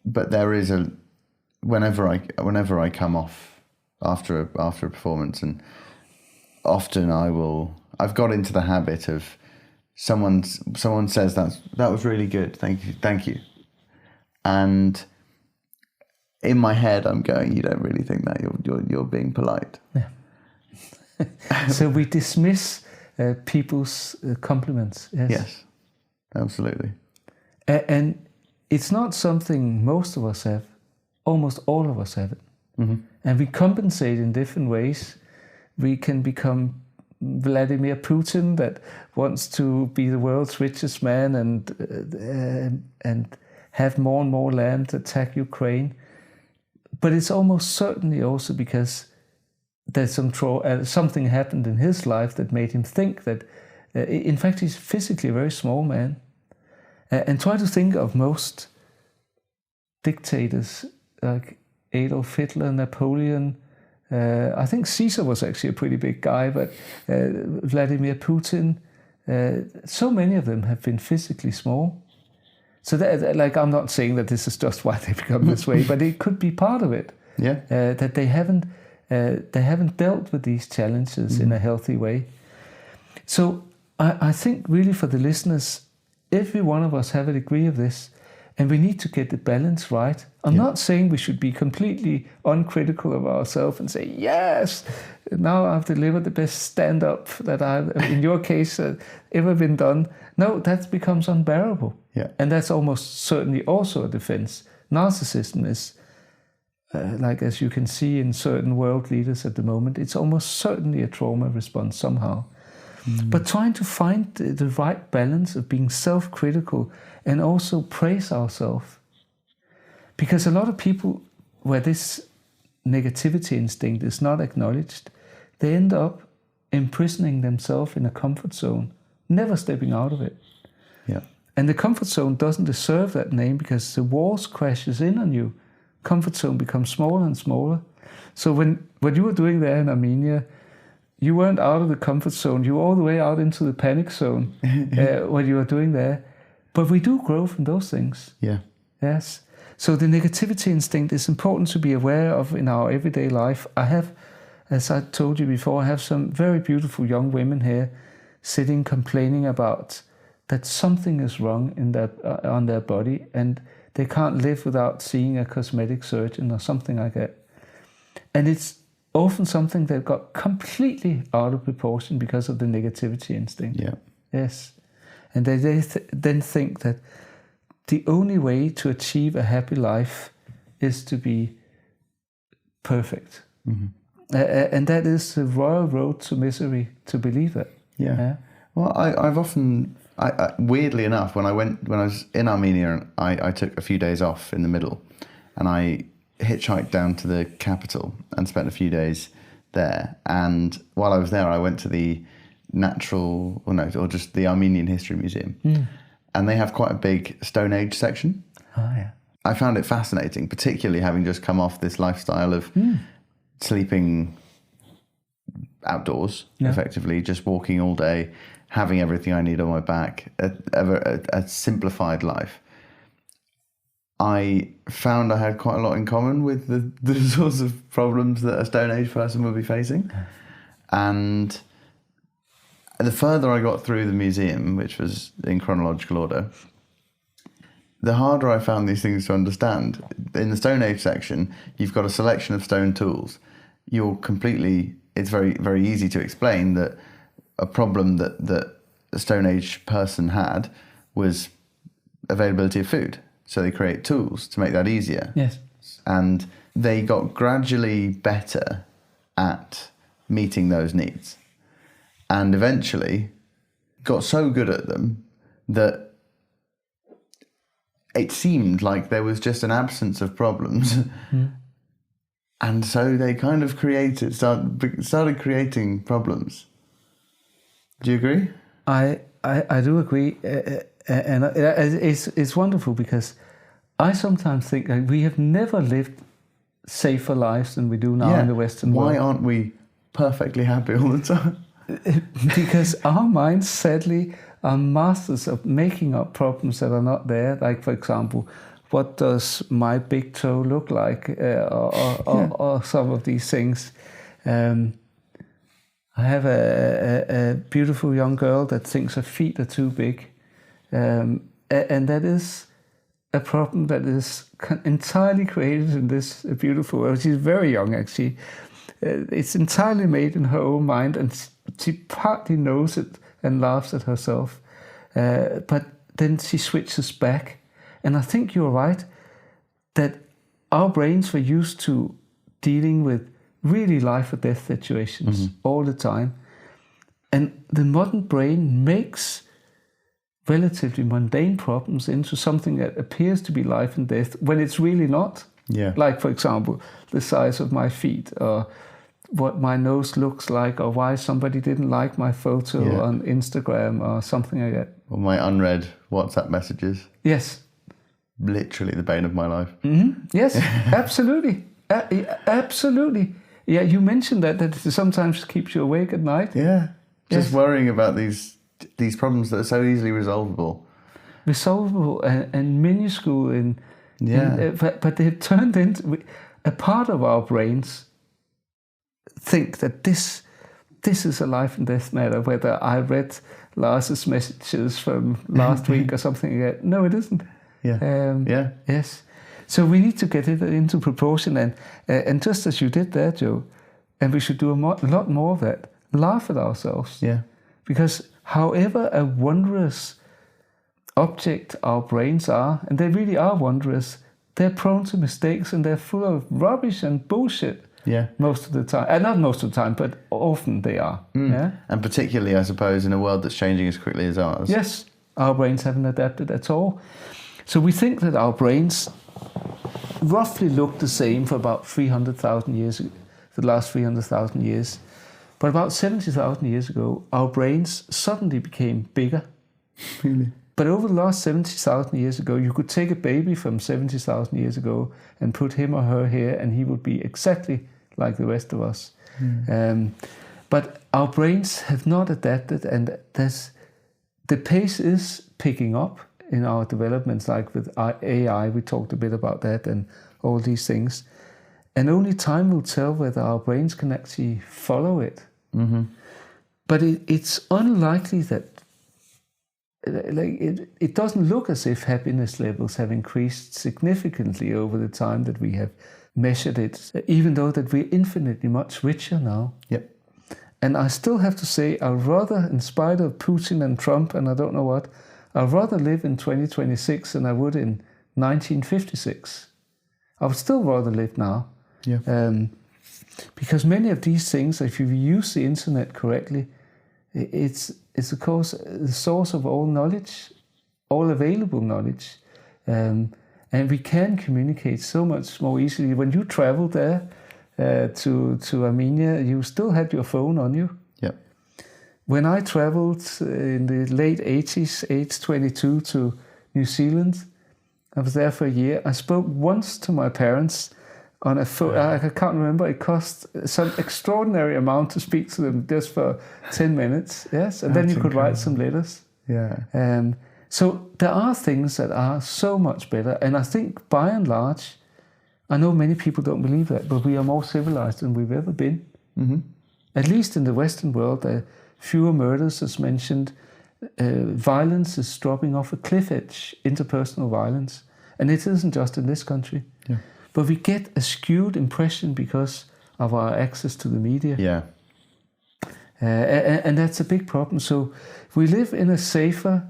Speaker 1: But there is whenever I come off after a performance, and often I've got into the habit of someone says that was really good, thank you, and in my head I'm going, you don't really think that, you're being polite.
Speaker 2: So we dismiss people's compliments.
Speaker 1: Yes, absolutely.
Speaker 2: And it's not something most of us have. Almost all of us have it. Mm-hmm. And we compensate in different ways. We can become Vladimir Putin, that wants to be the world's richest man and have more and more land, attack Ukraine. But it's almost certainly also because there's something happened in his life that made him think that, in fact, he's physically a very small man. And try to think of most dictators like Adolf Hitler, Napoleon. I think Caesar was actually a pretty big guy, but Vladimir Putin. So many of them have been physically small. So I'm not saying that this is just why they become this way, but it could be part of it.
Speaker 1: Yeah.
Speaker 2: That they haven't dealt with these challenges in a healthy way. So I think really for the listeners, every one of us have a degree of this, and we need to get the balance right. I'm not saying we should be completely uncritical of ourselves and say, yes, now I've delivered the best stand-up that I've, in your case, ever been done. No, that becomes unbearable.
Speaker 1: Yeah.
Speaker 2: And that's almost certainly also a defense. Narcissism is, like as you can see in certain world leaders at the moment, it's almost certainly a trauma response somehow. But trying to find the right balance of being self-critical and also praise ourselves. Because a lot of people, where this negativity instinct is not acknowledged, they end up imprisoning themselves in a comfort zone, never stepping out of it.
Speaker 1: Yeah.
Speaker 2: And the comfort zone doesn't deserve that name, because the walls crashes in on you. Comfort zone becomes smaller and smaller. So when you were doing there in Armenia, you weren't out of the comfort zone. You were all the way out into the panic zone when you were doing there. But we do grow from those things.
Speaker 1: Yeah.
Speaker 2: Yes. So the negativity instinct is important to be aware of in our everyday life. I have, as I told you before, I have some very beautiful young women here sitting complaining about that something is wrong in on their body, and they can't live without seeing a cosmetic surgeon or something like that. And it's often something that got completely out of proportion because of the negativity instinct.
Speaker 1: Yeah.
Speaker 2: Yes. And they then think that the only way to achieve a happy life is to be perfect. Mm-hmm. And that is the royal road to misery, to believe that.
Speaker 1: Yeah. Well, I've often, weirdly enough, when I was in Armenia, I took a few days off in the middle, and I hitchhiked down to the capital and spent a few days there. And while I was there, I went to the the Armenian History Museum. And they have quite a big Stone Age section.
Speaker 2: Oh, yeah.
Speaker 1: I found it fascinating, particularly having just come off this lifestyle of sleeping outdoors, effectively, just walking all day, having everything I need on my back, a simplified life. I found I had quite a lot in common with the sorts of problems that a Stone Age person would be facing. And the further I got through the museum, which was in chronological order, the harder I found these things to understand. In the Stone Age section, you've got a selection of stone tools. It's very, very easy to explain that a problem that a Stone Age person had was availability of food. So they create tools to make that easier.
Speaker 2: Yes.
Speaker 1: And they got gradually better at meeting those needs, and eventually got so good at them that it seemed like there was just an absence of problems. And so they kind of started creating problems. Do you agree?
Speaker 2: I do agree, and it's wonderful because I sometimes think that we have never lived safer lives than we do now in the Western world.
Speaker 1: Why aren't we perfectly happy all the time?
Speaker 2: Because our minds, sadly, are masters of making up problems that are not there. Like, for example, what does my big toe look like, or some of these things. I have a beautiful young girl that thinks her feet are too big, and that is a problem that is entirely created in this beautiful world. She's very young, actually. It's entirely made in her own mind, and she partly knows it and laughs at herself. But then she switches back. And I think you're right that our brains were used to dealing with really life or death situations all the time. And the modern brain makes relatively mundane problems into something that appears to be life and death when it's really not.
Speaker 1: Yeah.
Speaker 2: Like, for example, the size of my feet, or what my nose looks like, or why somebody didn't like my photo on Instagram, or something like that.
Speaker 1: Or my unread WhatsApp messages.
Speaker 2: Yes.
Speaker 1: Literally the bane of my life.
Speaker 2: Yes, absolutely. Absolutely. Yeah, you mentioned that it sometimes keeps you awake at night.
Speaker 1: Yeah. Just worrying about these problems that are so easily resolvable.
Speaker 2: Resolvable and minuscule. But they've turned into... A part of our brains think that this is a life and death matter, whether I read Lars's messages from last week or something like that. No, it isn't.
Speaker 1: Yeah.
Speaker 2: Yes. So we need to get it into proportion, and just as you did there, Joe, and we should do a lot more of that. Laugh at ourselves.
Speaker 1: Yeah.
Speaker 2: Because however a wondrous object our brains are, and they really are wondrous, they're prone to mistakes and they're full of rubbish and bullshit.
Speaker 1: Yeah.
Speaker 2: Most of the time. And not most of the time, but often they are. Yeah.
Speaker 1: And particularly, I suppose, in a world that's changing as quickly as ours.
Speaker 2: Yes. Our brains haven't adapted at all. So we think that our brains roughly look the same for about 300,000 years, the last 300,000 years. But about 70,000 years ago, our brains suddenly became bigger.
Speaker 1: Really?
Speaker 2: But over the last 70,000 years ago, you could take a baby from 70,000 years ago and put him or her here, and he would be exactly like the rest of us. But our brains have not adapted, and the pace is picking up in our developments, like with AI, we talked a bit about that and all these things. And only time will tell whether our brains can actually follow it. But it's unlikely that, it doesn't look as if happiness levels have increased significantly over the time that we have measured it, even though that we're infinitely much richer now.
Speaker 1: Yep.
Speaker 2: And I still have to say, I'd rather, in spite of Putin and Trump and I don't know what, I'd rather live in 2026 than I would in 1956. I would still rather live now.
Speaker 1: Yeah.
Speaker 2: Because many of these things, if you use the internet correctly, it's of course the source of all knowledge, all available knowledge. And we can communicate so much more easily. When you traveled there to Armenia, you still had your phone on you.
Speaker 1: Yep.
Speaker 2: When I traveled in the late 80s, age 22, to New Zealand, I was there for a year. I spoke once to my parents on a phone. I can't remember. It cost some extraordinary amount to speak to them just for 10 minutes. Yes, and then you could write some letters.
Speaker 1: Yeah.
Speaker 2: So there are things that are so much better, and I think by and large, I know many people don't believe that, but we are more civilized than we've ever been. At least in the Western world, fewer murders, as mentioned. Violence is dropping off a cliff edge, interpersonal violence, and it isn't just in this country.
Speaker 1: Yeah.
Speaker 2: But we get a skewed impression because of our access to the media.
Speaker 1: Yeah.
Speaker 2: And that's a big problem. So we live in a safer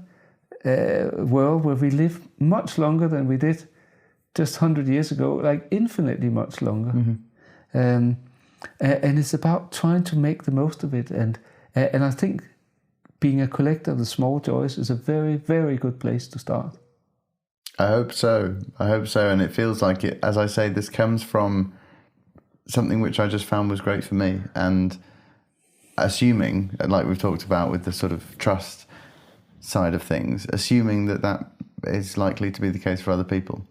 Speaker 2: world where we live much longer than we did just 100 years ago, like infinitely much longer. And it's about trying to make the most of it. And I think being a collector of the small joys is a very, very good place to start.
Speaker 1: I hope so. And it feels like it, as I say, this comes from something which I just found was great for me. And assuming, like we've talked about with the sort of trust side of things, assuming that is likely to be the case for other people.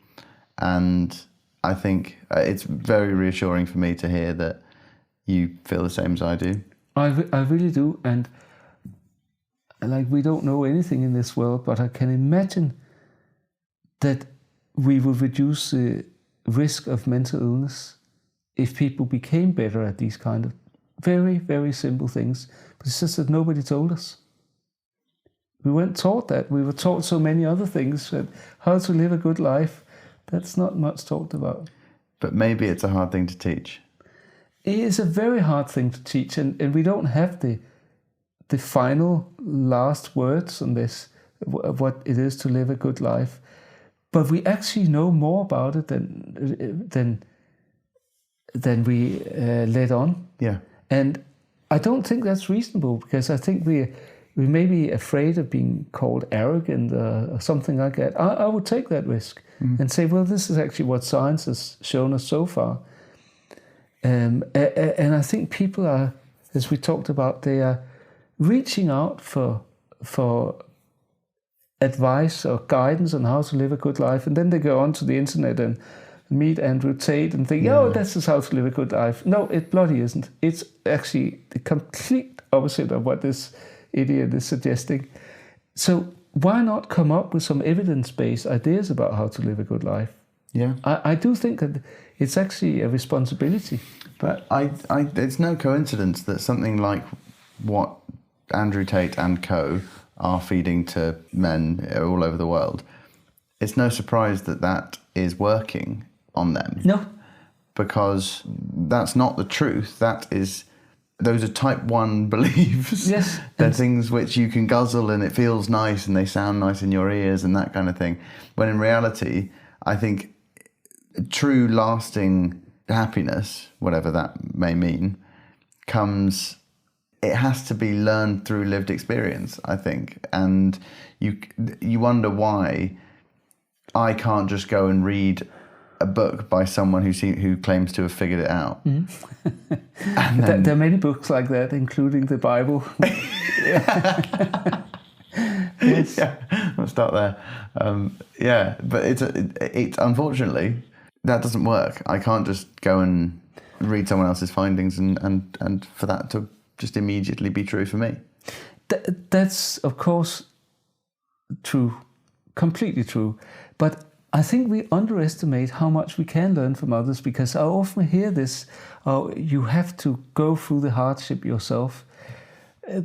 Speaker 1: And I think it's very reassuring for me to hear that you feel the same as I do.
Speaker 2: I really do. And like, we don't know anything in this world, but I can imagine that we will reduce the risk of mental illness if people became better at these kind of very, very simple things. But it's just that nobody told us. We weren't taught that. We were taught so many other things, that how to live a good life. That's not much talked about.
Speaker 1: But maybe it's a hard thing to teach.
Speaker 2: It is a very hard thing to teach, and we don't have the final last words on this, what it is to live a good life. But we actually know more about it than we let on.
Speaker 1: Yeah.
Speaker 2: And I don't think that's reasonable, because I think we may be afraid of being called arrogant or something like that. I would take that risk and say, well, this is actually what science has shown us so far. And I think people are, as we talked about, they are reaching out for advice or guidance on how to live a good life. And then they go onto the internet and meet Andrew Tate and think, oh, this is how to live a good life. No, it bloody isn't. It's actually the complete opposite of what this idiot is suggesting. So why not come up with some evidence-based ideas about how to live a good life?
Speaker 1: Yeah,
Speaker 2: I do think that it's actually a responsibility.
Speaker 1: But it's no coincidence that something like what Andrew Tate and co are feeding to men all over the world, it's no surprise that is working on them.
Speaker 2: No.
Speaker 1: Because that's not the truth. Those are type 1 beliefs.
Speaker 2: Yes.
Speaker 1: They're things which you can guzzle and it feels nice and they sound nice in your ears and that kind of thing. When in reality, I think true lasting happiness, whatever that may mean, it has to be learned through lived experience, I think. And you wonder why I can't just go and read a book by someone who claims to have figured it out. And then,
Speaker 2: there are many books like that, including the Bible. Yes.
Speaker 1: Yeah, we'll start there. But it's unfortunately that doesn't work. I can't just go and read someone else's findings and for that to just immediately be true for me.
Speaker 2: That's of course true, completely true. But I think we underestimate how much we can learn from others, because I often hear this, you have to go through the hardship yourself.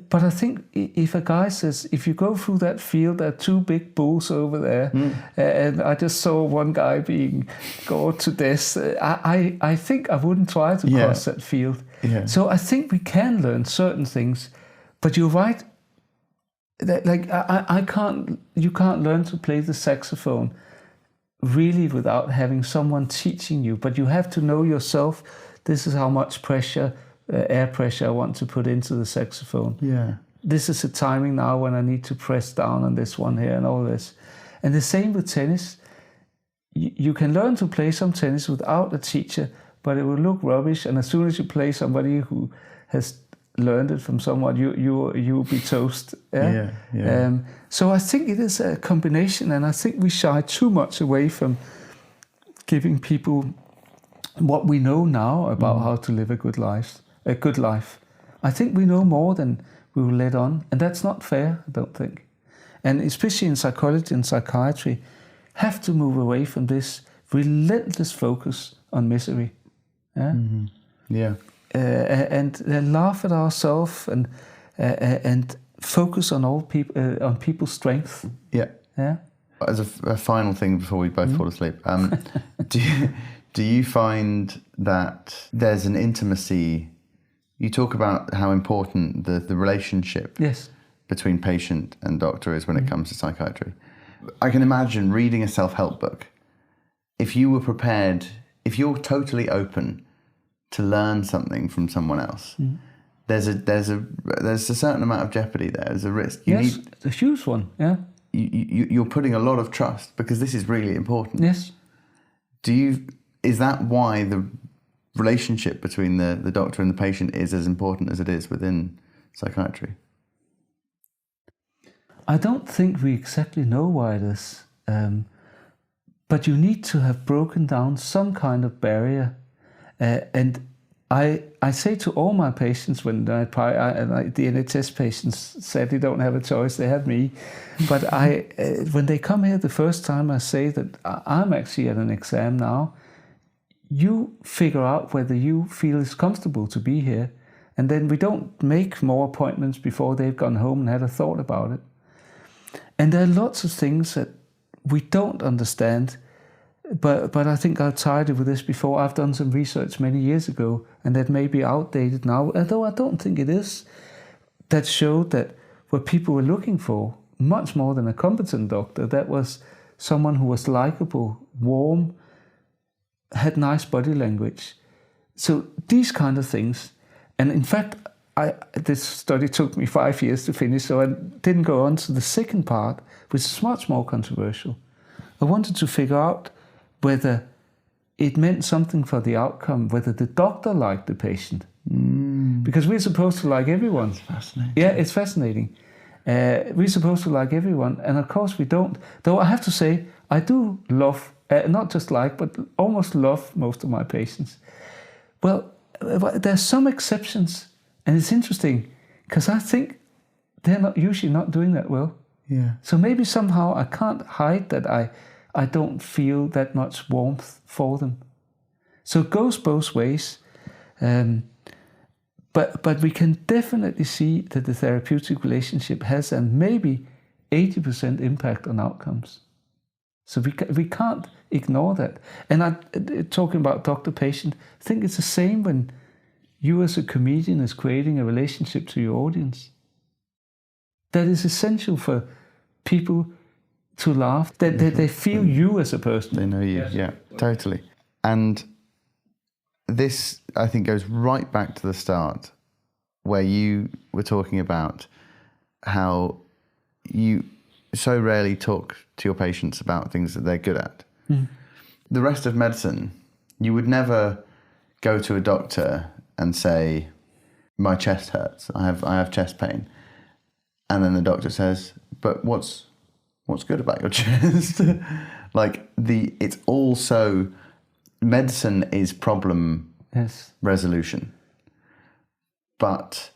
Speaker 2: But I think if a guy says, if you go through that field, there are 2 big bulls over there, and I just saw one guy being gored to death, I think I wouldn't try to cross that field.
Speaker 1: Yeah.
Speaker 2: So I think we can learn certain things, but you're right. That, like, you can't learn to play the saxophone really without having someone teaching you, but you have to know yourself, this is how much pressure, air pressure I want to put into the saxophone.
Speaker 1: Yeah.
Speaker 2: This is the timing now when I need to press down on this one here and all this. And the same with tennis. You can learn to play some tennis without a teacher, but it will look rubbish. And as soon as you play somebody who has learned it from someone, you will be toast. Yeah? So I think it is a combination, and I think we shy too much away from giving people what we know now about how to live a good life. I think we know more than we will let on, and that's not fair, I don't think. And especially in psychology and psychiatry, have to move away from this relentless focus on misery. Yeah.
Speaker 1: Mm-hmm. Yeah.
Speaker 2: And laugh at ourselves and focus on on people's strength.
Speaker 1: Yeah.
Speaker 2: Yeah.
Speaker 1: As a final thing before we both fall asleep, do you find that there's an intimacy? You talk about how important the relationship between patient and doctor is when it comes to psychiatry. I can imagine reading a self-help book. If you were prepared, if you're totally open to learn something from someone else, there's a certain amount of jeopardy there. There's a risk.
Speaker 2: Yes, a huge one. Yeah.
Speaker 1: You're putting a lot of trust because this is really important.
Speaker 2: Yes.
Speaker 1: Is that why the relationship between the doctor and the patient is as important as it is within psychiatry?
Speaker 2: I don't think we exactly know why it is, but you need to have broken down some kind of barrier. And I say to all my patients when the NHS patients said they don't have a choice, they have me. But when they come here the first time, I say that I'm actually at an exam now. You figure out whether you feel it's comfortable to be here, and then we don't make more appointments before they've gone home and had a thought about it. And there are lots of things that we don't understand, but I think I've tried it with this before. I've done some research many years ago, and that may be outdated now, although I don't think it is, that showed that what people were looking for, much more than a competent doctor, that was someone who was likable, warm, had nice body language. So these kind of things, and in fact, this study took me 5 years to finish, so I didn't go on to the second part, which is much more controversial. I wanted to figure out whether it meant something for the outcome, whether the doctor liked the patient. Because we're supposed to like everyone.
Speaker 1: It's fascinating.
Speaker 2: Yeah, it's fascinating. We're supposed to like everyone, and of course we don't. Though I have to say, I do love, not just like, but almost love most of my patients. Well, there's some exceptions. And it's interesting because I think they're usually not doing that well.
Speaker 1: Yeah.
Speaker 2: So maybe somehow I can't hide that I don't feel that much warmth for them. So it goes both ways. But we can definitely see that the therapeutic relationship has a maybe 80% impact on outcomes. So we can't ignore that. And talking about doctor-patient, I think it's the same when you as a comedian is creating a relationship to your audience. That is essential for people to laugh, that they feel you as a person.
Speaker 1: They know you,
Speaker 2: Yes.
Speaker 1: yeah, totally. And this, I think, goes right back to the start, where you were talking about how you so rarely talk to your patients about things that they're good at. The rest of medicine, you would never go to a doctor and say, my chest hurts, I have chest pain. And then the doctor says, but what's good about your chest? It's also, medicine is problem resolution. But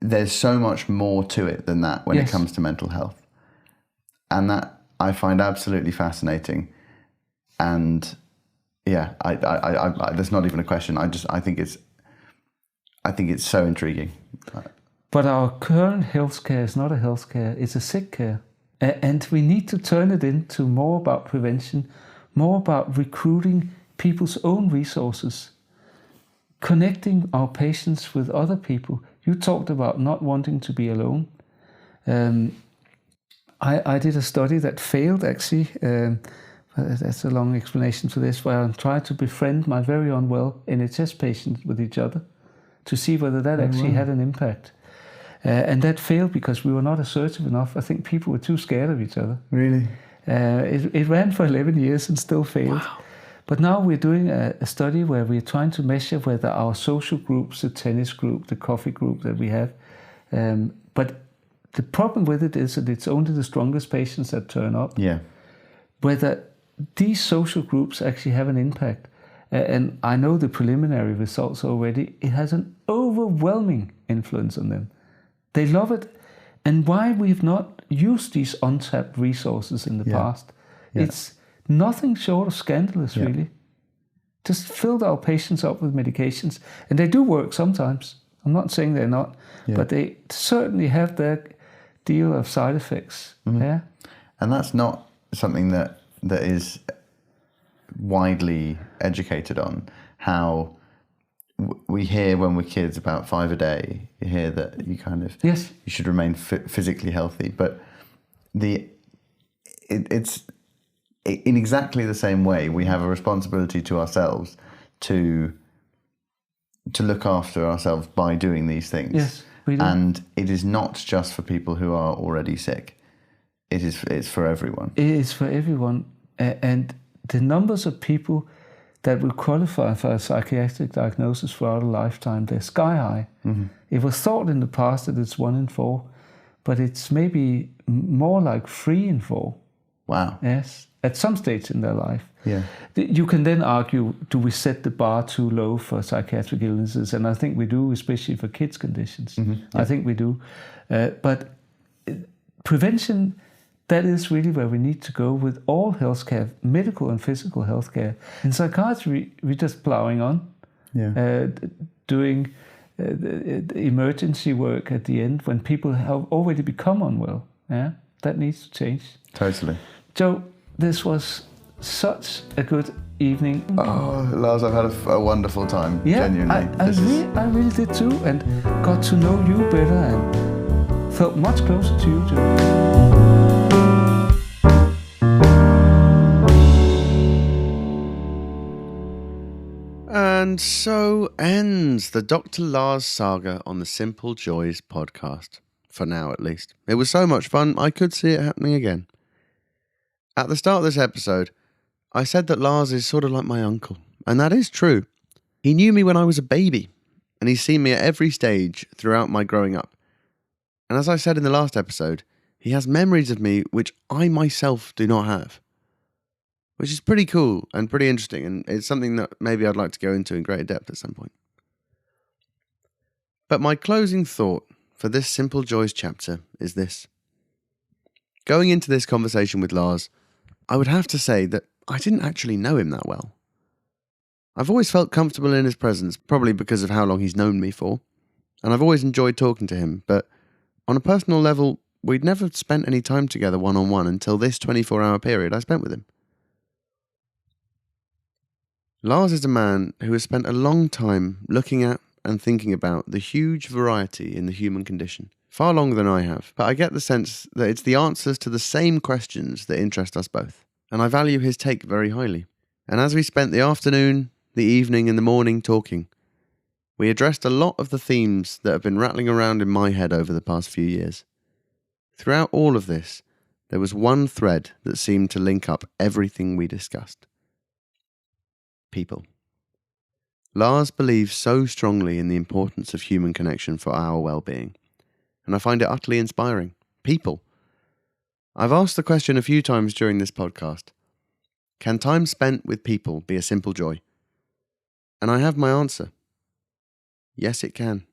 Speaker 1: there's so much more to it than that when it comes to mental health. And that I find absolutely fascinating. And yeah, I there's not even a question. I think it's so intriguing.
Speaker 2: But our current healthcare is not a healthcare, it's a sick care. And we need to turn it into more about prevention, more about recruiting people's own resources, connecting our patients with other people. You talked about not wanting to be alone. I did a study that failed, actually. That's a long explanation for this, where I tried to befriend my very unwell NHS patients with each other to see whether that actually had an impact. And that failed because we were not assertive enough. I think people were too scared of each other.
Speaker 1: Really?
Speaker 2: It ran for 11 years and still failed.
Speaker 1: Wow.
Speaker 2: But now we're doing a study where we're trying to measure whether our social groups, the tennis group, the coffee group that we have, but the problem with it is that it's only the strongest patients that turn up.
Speaker 1: Yeah.
Speaker 2: Whether these social groups actually have an impact. And I know the preliminary results already. It has an overwhelming influence on them. They love it. And why we've not used these untapped resources in the past, it's nothing short of scandalous, really. Just filled our patients up with medications. And they do work sometimes. I'm not saying they're not, but they certainly have their deal of side effects. Yeah.
Speaker 1: And that's not something that is widely educated on. How we hear when we're kids about 5 a day, you hear that you kind of you should remain physically healthy, but it's in exactly the same way we have a responsibility to ourselves to to look after ourselves by doing these things.
Speaker 2: Yes, we do.
Speaker 1: And it is not just for people who are already sick. It's for everyone.
Speaker 2: It is for everyone. And the numbers of people that will qualify for a psychiatric diagnosis throughout a lifetime, they're sky high. Mm-hmm. It was thought in the past that it's 1 in 4, but it's maybe more like 3 in 4.
Speaker 1: Wow.
Speaker 2: Yes, at some stage in their life.
Speaker 1: Yeah.
Speaker 2: You can then argue, do we set the bar too low for psychiatric illnesses? And I think we do, especially for kids' conditions. Mm-hmm. Yeah. I think we do. But prevention, that is really where we need to go with all healthcare, medical and physical healthcare. In psychiatry, we're just plowing on, doing the emergency work at the end when people have already become unwell. Yeah, that needs to change.
Speaker 1: Totally.
Speaker 2: Joe, this was such a good evening.
Speaker 1: Oh, Lars, I've had a wonderful time, genuinely.
Speaker 2: I really did too, and got to know you better and felt much closer to you, Joe.
Speaker 1: And so ends the Dr. Lars saga on the Simple Joys podcast. For now, at least. It was so much fun, I could see it happening again. At the start of this episode, I said that Lars is sort of like my uncle. And that is true. He knew me when I was a baby. And he's seen me at every stage throughout my growing up. And as I said in the last episode, he has memories of me which I myself do not have. Which is pretty cool and pretty interesting, and it's something that maybe I'd like to go into in greater depth at some point. But my closing thought for this Simple Joys chapter is this. Going into this conversation with Lars, I would have to say that I didn't actually know him that well. I've always felt comfortable in his presence, probably because of how long he's known me for, and I've always enjoyed talking to him, but on a personal level, we'd never spent any time together one-on-one until this 24-hour period I spent with him. Lars is a man who has spent a long time looking at and thinking about the huge variety in the human condition. Far longer than I have, but I get the sense that it's the answers to the same questions that interest us both. And I value his take very highly. And as we spent the afternoon, the evening and the morning talking, we addressed a lot of the themes that have been rattling around in my head over the past few years. Throughout all of this, there was one thread that seemed to link up everything we discussed. People. Lars believes so strongly in the importance of human connection for our well-being, and I find it utterly inspiring. People. I've asked the question a few times during this podcast. Can time spent with people be a simple joy? And I have my answer. Yes, it can.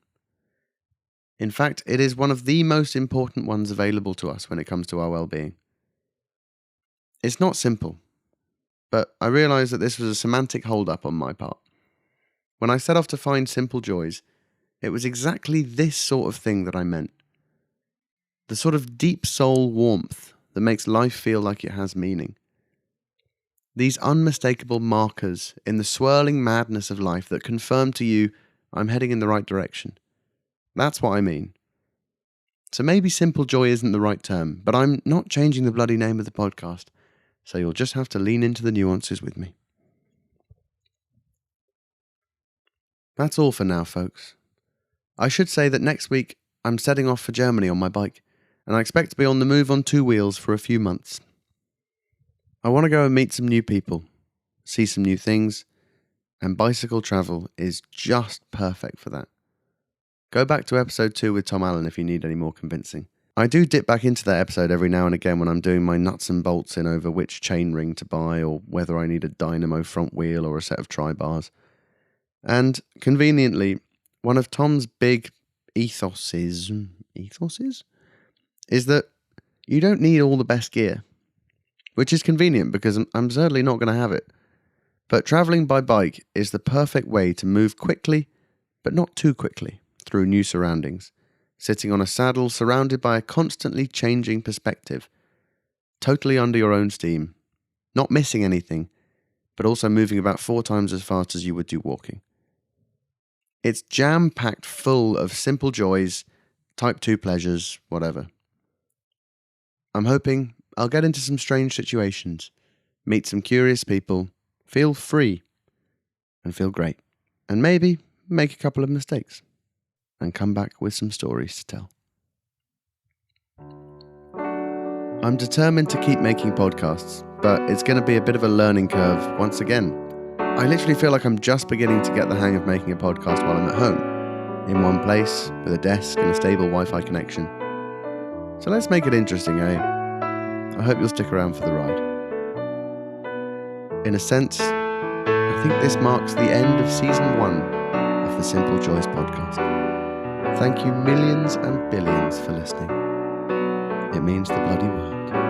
Speaker 1: In fact, it is one of the most important ones available to us when it comes to our well-being. It's not simple. But I realised that this was a semantic hold-up on my part. When I set off to find simple joys, it was exactly this sort of thing that I meant. The sort of deep soul warmth that makes life feel like it has meaning. These unmistakable markers in the swirling madness of life that confirm to you I'm heading in the right direction. That's what I mean. So maybe simple joy isn't the right term, but I'm not changing the bloody name of the podcast. So you'll just have to lean into the nuances with me. That's all for now, folks. I should say that next week I'm setting off for Germany on my bike, and I expect to be on the move on 2 wheels for a few months. I want to go and meet some new people, see some new things, and bicycle travel is just perfect for that. Go back to episode 2 with Tom Allen if you need any more convincing. I do dip back into that episode every now and again when I'm doing my nuts and bolts in over which chain ring to buy or whether I need a dynamo front wheel or a set of tri-bars. And, conveniently, one of Tom's big ethoses is that you don't need all the best gear. Which is convenient because I'm certainly not going to have it. But travelling by bike is the perfect way to move quickly, but not too quickly, through new surroundings. Sitting on a saddle surrounded by a constantly changing perspective, totally under your own steam, not missing anything, but also moving about 4 times as fast as you would do walking. It's jam-packed full of simple joys, type 2 pleasures, whatever. I'm hoping I'll get into some strange situations, meet some curious people, feel free, and feel great. And maybe make a couple of mistakes, and come back with some stories to tell. I'm determined to keep making podcasts, but it's going to be a bit of a learning curve once again. I literally feel like I'm just beginning to get the hang of making a podcast while I'm at home, in one place, with a desk and a stable Wi-Fi connection. So let's make it interesting, eh? I hope you'll stick around for the ride. In a sense, I think this marks the end of Season 1 of the Simple Joys podcast. Thank you millions and billions for listening. It means the bloody world.